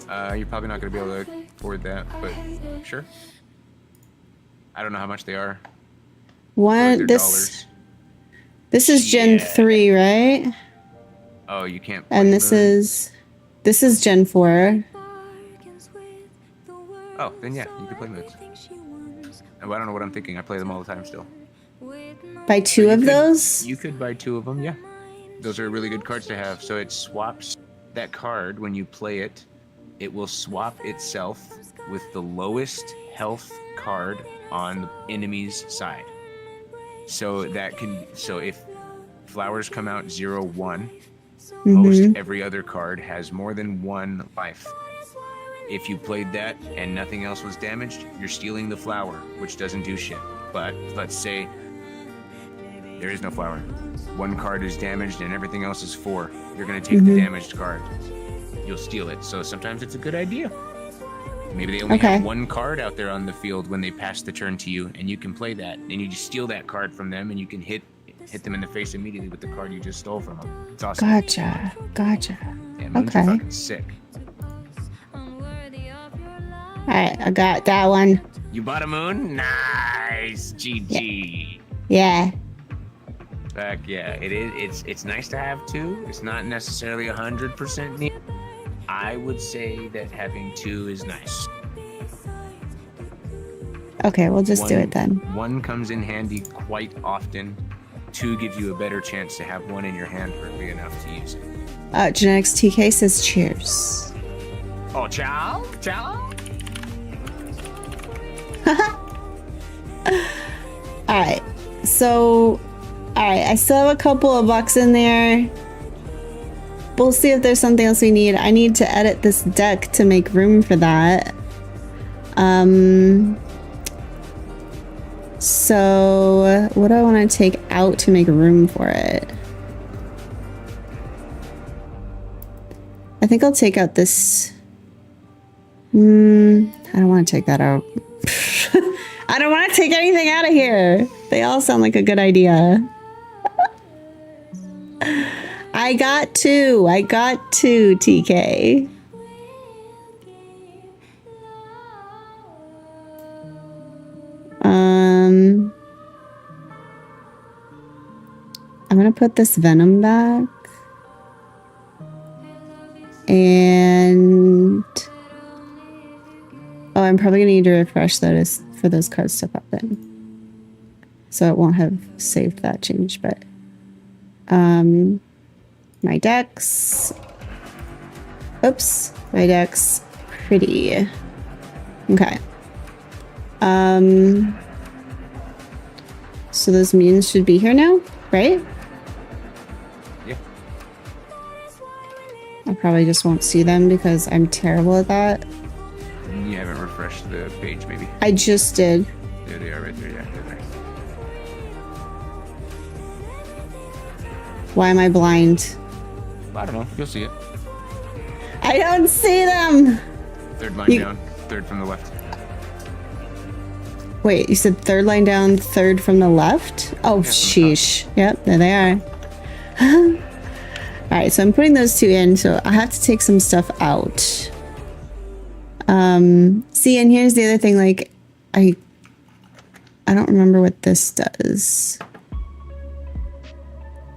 You're probably not going to be able to afford that, but sure. I don't know how much they are. What? They're This dollars. this is Gen Yeah. 3, right? Oh, you can't. And play this Moon. is Gen 4. Oh, then yeah, you can play Moons. Oh, I don't know what I'm thinking. I play them all the time still. Buy 2 of those? You could buy 2 of them, yeah. Those are really good cards to have. So it swaps that card when you play it. It will swap itself with the lowest health card on the enemy's side. So if flowers come out 0/1, most every other card has more than 1 life. If you played that and nothing else was damaged, you're stealing the flower, which doesn't do shit. But let's say there is no flower. 1 card is damaged and everything else is 4. You're going to take the damaged card. you'll steal it. So sometimes it's a good idea. Maybe they only Okay. have one card out there on the field when they pass the turn to you, and you can play that, and you just steal that card from them, and you can hit them in the face immediately with the card you just stole from them. It's awesome. Gotcha. Gotcha. Yeah, moons Okay. are fucking sick. All right, I got that one. You bought a moon? Nice. GG. Yeah. Heck yeah, it is. It's nice to have two. It's not necessarily 100% neat. I would say that having two is nice. Okay, we'll just do it then. One comes in handy quite often. Two gives you a better chance to have one in your hand early enough to use it. Genetics TK says cheers. Oh, ciao, ciao. All right. So, all right. I still have a couple of bucks in there. We'll see if there's something else we need. I need to edit this deck to make room for that. So what do I want to take out to make room for it? I think I'll take out this. I don't want to take that out. I don't want to take anything out of here. They all sound like a good idea. I got two, TK. I'm gonna put this Venom back. And oh, I'm probably gonna need to refresh that for those cards to pop in. So it won't have saved that change, but my decks. Oops, my deck's pretty. Okay. So those mutants should be here now, right? Yeah. I probably just won't see them because I'm terrible at that. You haven't refreshed the page, maybe. I just did. There they are, right there. Yeah, they're there. Why am I blind? I don't know. You'll see it. I don't see them. Third line down. Third from the left. Wait, you said third line down, third from the left? Oh, sheesh. Yep, there they are. All right, so I'm putting those two in, so I have to take some stuff out. See, and here's the other thing, like, I don't remember what this does.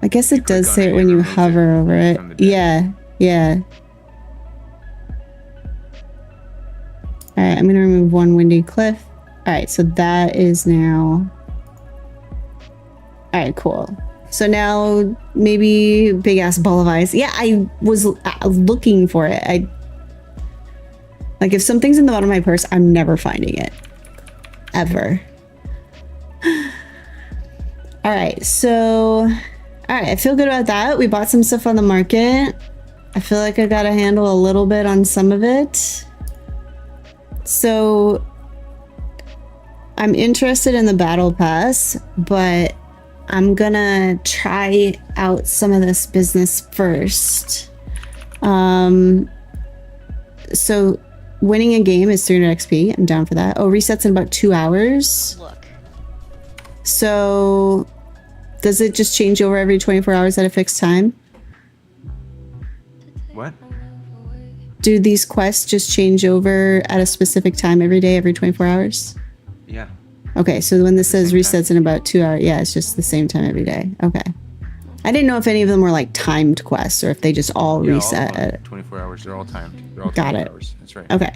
I guess it does say it when you hover over it. Yeah, yeah. All right, I'm gonna remove one Windy Cliff. All right, so that is now. All right, cool. So now maybe big ass ball of ice. Yeah, I was looking for it. Like if something's in the bottom of my purse, I'm never finding it, ever. All right, so all right, I feel good about that. We bought some stuff on the market. I feel like I got a handle a little bit on some of it. So I'm interested in the battle pass, but I'm gonna try out some of this business first. So winning a game is 300 XP. I'm down for that. Oh, resets in about 2 hours. Look. So does it just change over every 24 hours at a fixed time? What? Do these quests just change over at a specific time every day, every 24 hours? Yeah. Okay, so when this says Same resets in about 2 hours, yeah, it's just the same time every day. Okay. I didn't know if any of them were like timed quests or if they just all Yeah, reset all of them, at 24 hours. They're all timed. They're all Got 24 it. hours. That's right. Okay.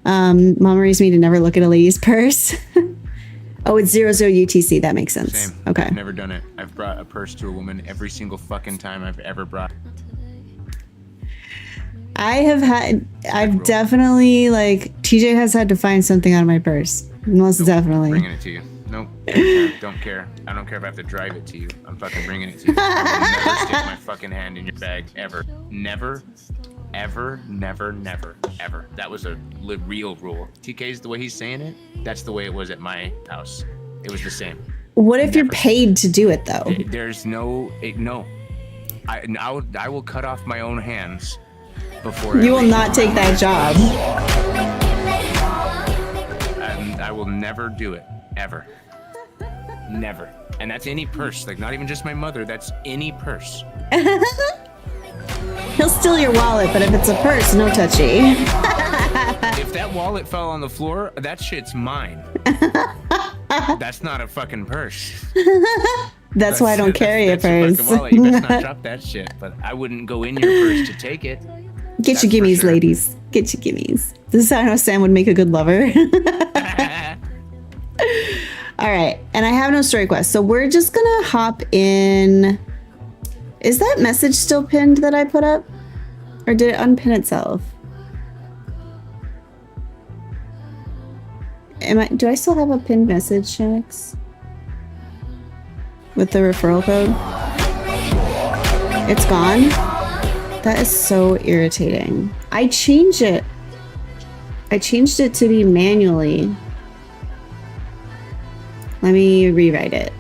Mama raised me to never look at a lady's purse. Oh, it's 00 UTC. That makes sense. Same. Okay. I've never done it. I've brought a purse to a woman every single fucking time I've ever brought. I've definitely, like, TJ has had to find something out of my purse. Most definitely. Bringing it to you. Nope. Don't care. I don't care if I have to drive it to you. I'm fucking bringing it to you. I will never stick my fucking hand in your bag ever. Never. Ever. Never. Never. Ever. That was a real rule. TK's the way he's saying it. That's the way it was at my house. It was the same. What if you're Never. paid to do it, though? There's no. No. I will cut off my own hands before You I will leave. not take that job. And I will never do it, ever. Never. And that's any purse, like not even just my mother, that's any purse. He'll steal your wallet, but if it's a purse, no touchy. If that wallet fell on the floor, that shit's mine. That's not a fucking purse. That's why I don't carry a that's your purse. fucking wallet. You best not drop that shit. But I wouldn't go in your purse to take it. Get your That's for gimmies, sure. ladies. Get your gimmies. This is how I know Sam would make a good lover. All right, and I have no story quest, so we're just gonna hop in. Is that message still pinned that I put up? Or did it unpin itself? Do I still have a pinned message, Shanix? With the referral code? It's gone? That is so irritating. I changed it. I changed it to be manually. Let me rewrite it.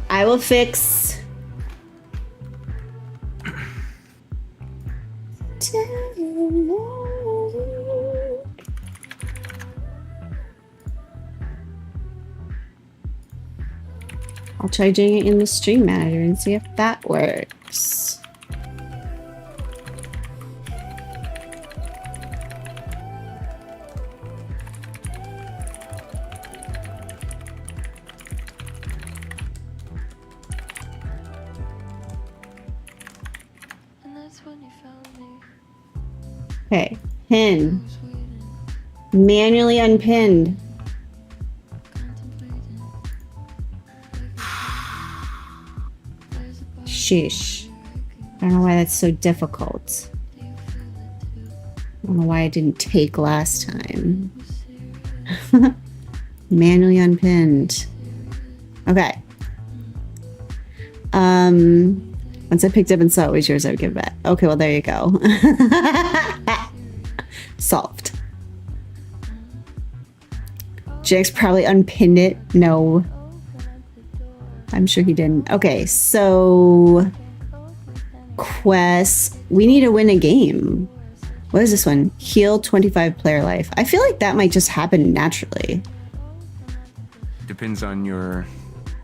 I will fix. I'll try doing it in the stream manager and see if that works. Okay, pin. Manually unpinned. Sheesh. I don't know why that's so difficult. I don't know why I didn't take last time. Manually unpinned. Okay. Once I picked up and saw it was yours, I would give it back. Okay, well, there you go. Solved. Jax probably unpinned it. No. I'm sure he didn't. Okay, so... Quest. We need to win a game. What is this one? Heal 25 player life. I feel like that might just happen naturally. Depends on your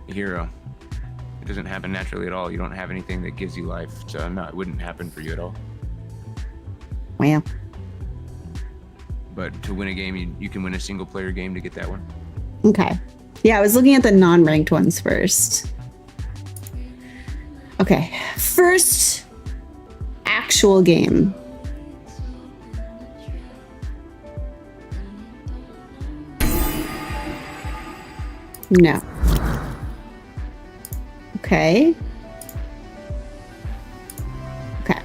hero. It doesn't happen naturally at all. You don't have anything that gives you life, so no, it wouldn't happen for you at all. Wow. But to win a game, you can win a single player game to get that one. Okay. Yeah, I was looking at the non-ranked ones first. Okay. First actual game. No. Okay. Okay.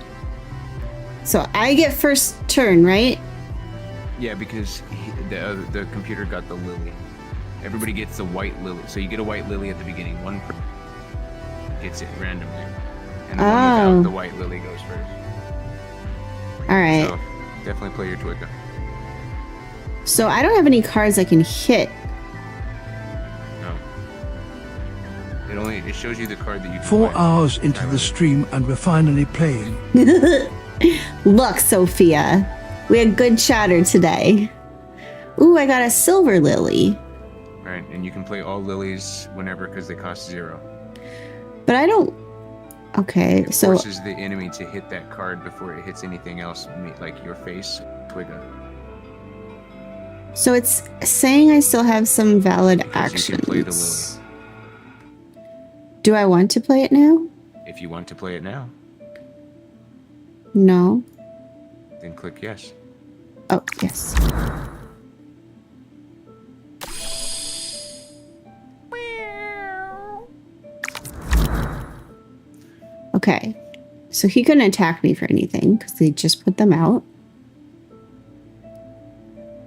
So I get first turn, right? Yeah, because the computer got the lily. Everybody gets the white lily. So you get a white lily at the beginning. One person gets it randomly. And the one without the white lily goes first. All right. So definitely play your Twigga. So I don't have any cards I can hit. No. It shows you the card that you can 4 play. hours into the stream and we're finally playing. Look, Sophia. We had good chatter today. Ooh, I got a silver lily. Right, and you can play all lilies whenever because they cost 0. But I don't... Okay, It so... forces the enemy to hit that card before it hits anything else, like your face, Twigga. So it's saying I still have some valid Because you can play the actions. Do I want to play it now? If you want to play it now, No. then click yes. Oh, yes. Okay. So he couldn't attack me for anything because they just put them out.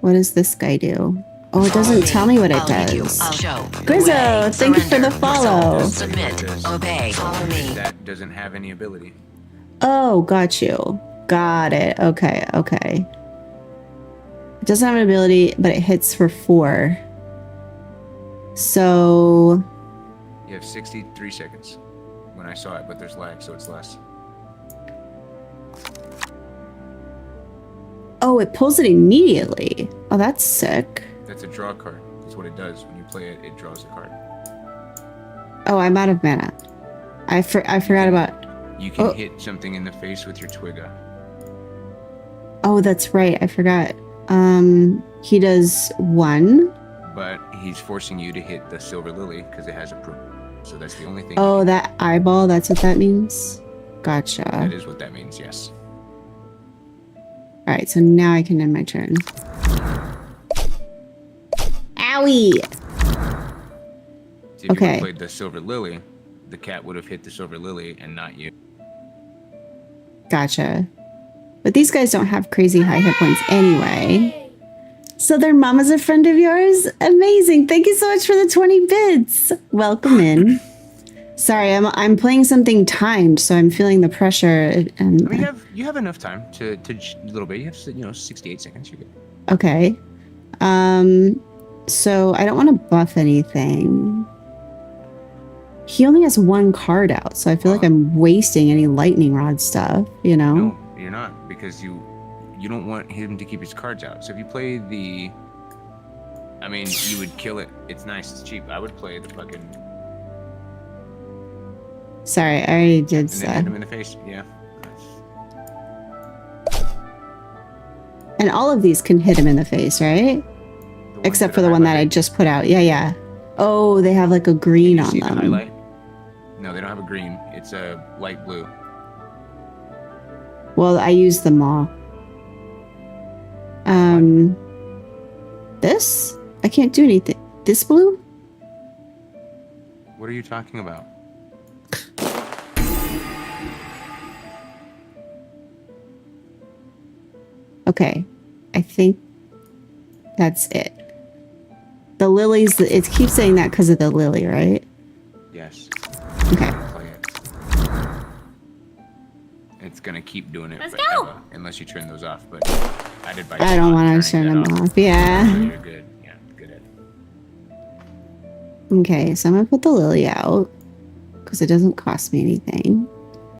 What does this guy do? Oh, it doesn't tell me what it does. Grizzo, thank you for the follow. Submit, obey, follow me. That doesn't have any ability. Oh, got you. Got it. Okay, okay. It doesn't have an ability, but it hits for 4. So You have 63 seconds when I saw it, but there's lag, so it's less. Oh, it pulls it immediately. Oh, that's sick. That's a draw card. That's what it does. When you play it, it draws a card. Oh, I'm out of mana. I forgot about... You can Oh. hit something in the face with your Twigga. Oh, that's right. I forgot. He does 1. But he's forcing you to hit the Silver Lily because it has a pro. So that's the only thing. Oh, that eyeball. That's what that means? Gotcha. That is what that means, yes. Alright, so now I can end my turn. Owie! See, if you Okay. would've played the Silver Lily, the cat would have hit the Silver Lily and not you. Gotcha. But these guys don't have crazy high hit points anyway. So their mama's a friend of yours? Amazing. Thank you so much for the 20 bits. Welcome in. Sorry, I'm playing something timed, so I'm feeling the pressure. And I mean, you have enough time to a little bit. You have 68 seconds. You're good. okay. So I don't want to buff anything. He only has 1 card out, so I feel like I'm wasting any lightning rod stuff, you know? No, you're not, because you don't want him to keep his cards out. So if you play the, I mean, you would kill it. It's nice. It's cheap. I would play the fucking. Sorry, I already did And then hit that. him in the face. Yeah. And all of these can hit him in the face, right? The ones Except that for are the one that I highlighted. just put out. Yeah, yeah. Oh, they have like a green You on see the them. highlight? No, they don't have a green. It's a light blue. Well, I used them all. This? I can't do anything. This blue? What are you talking about? Okay. I think that's it. The lilies, it keeps saying that because of the lily, right? Yes. Okay. Play it. It's gonna keep doing it Let's forever, go! unless you turn those off. But I did by I don't not want to turning turn that them off. Yeah. So you're good. Yeah, good at it. Okay, so I'm going to put the lily out because it doesn't cost me anything.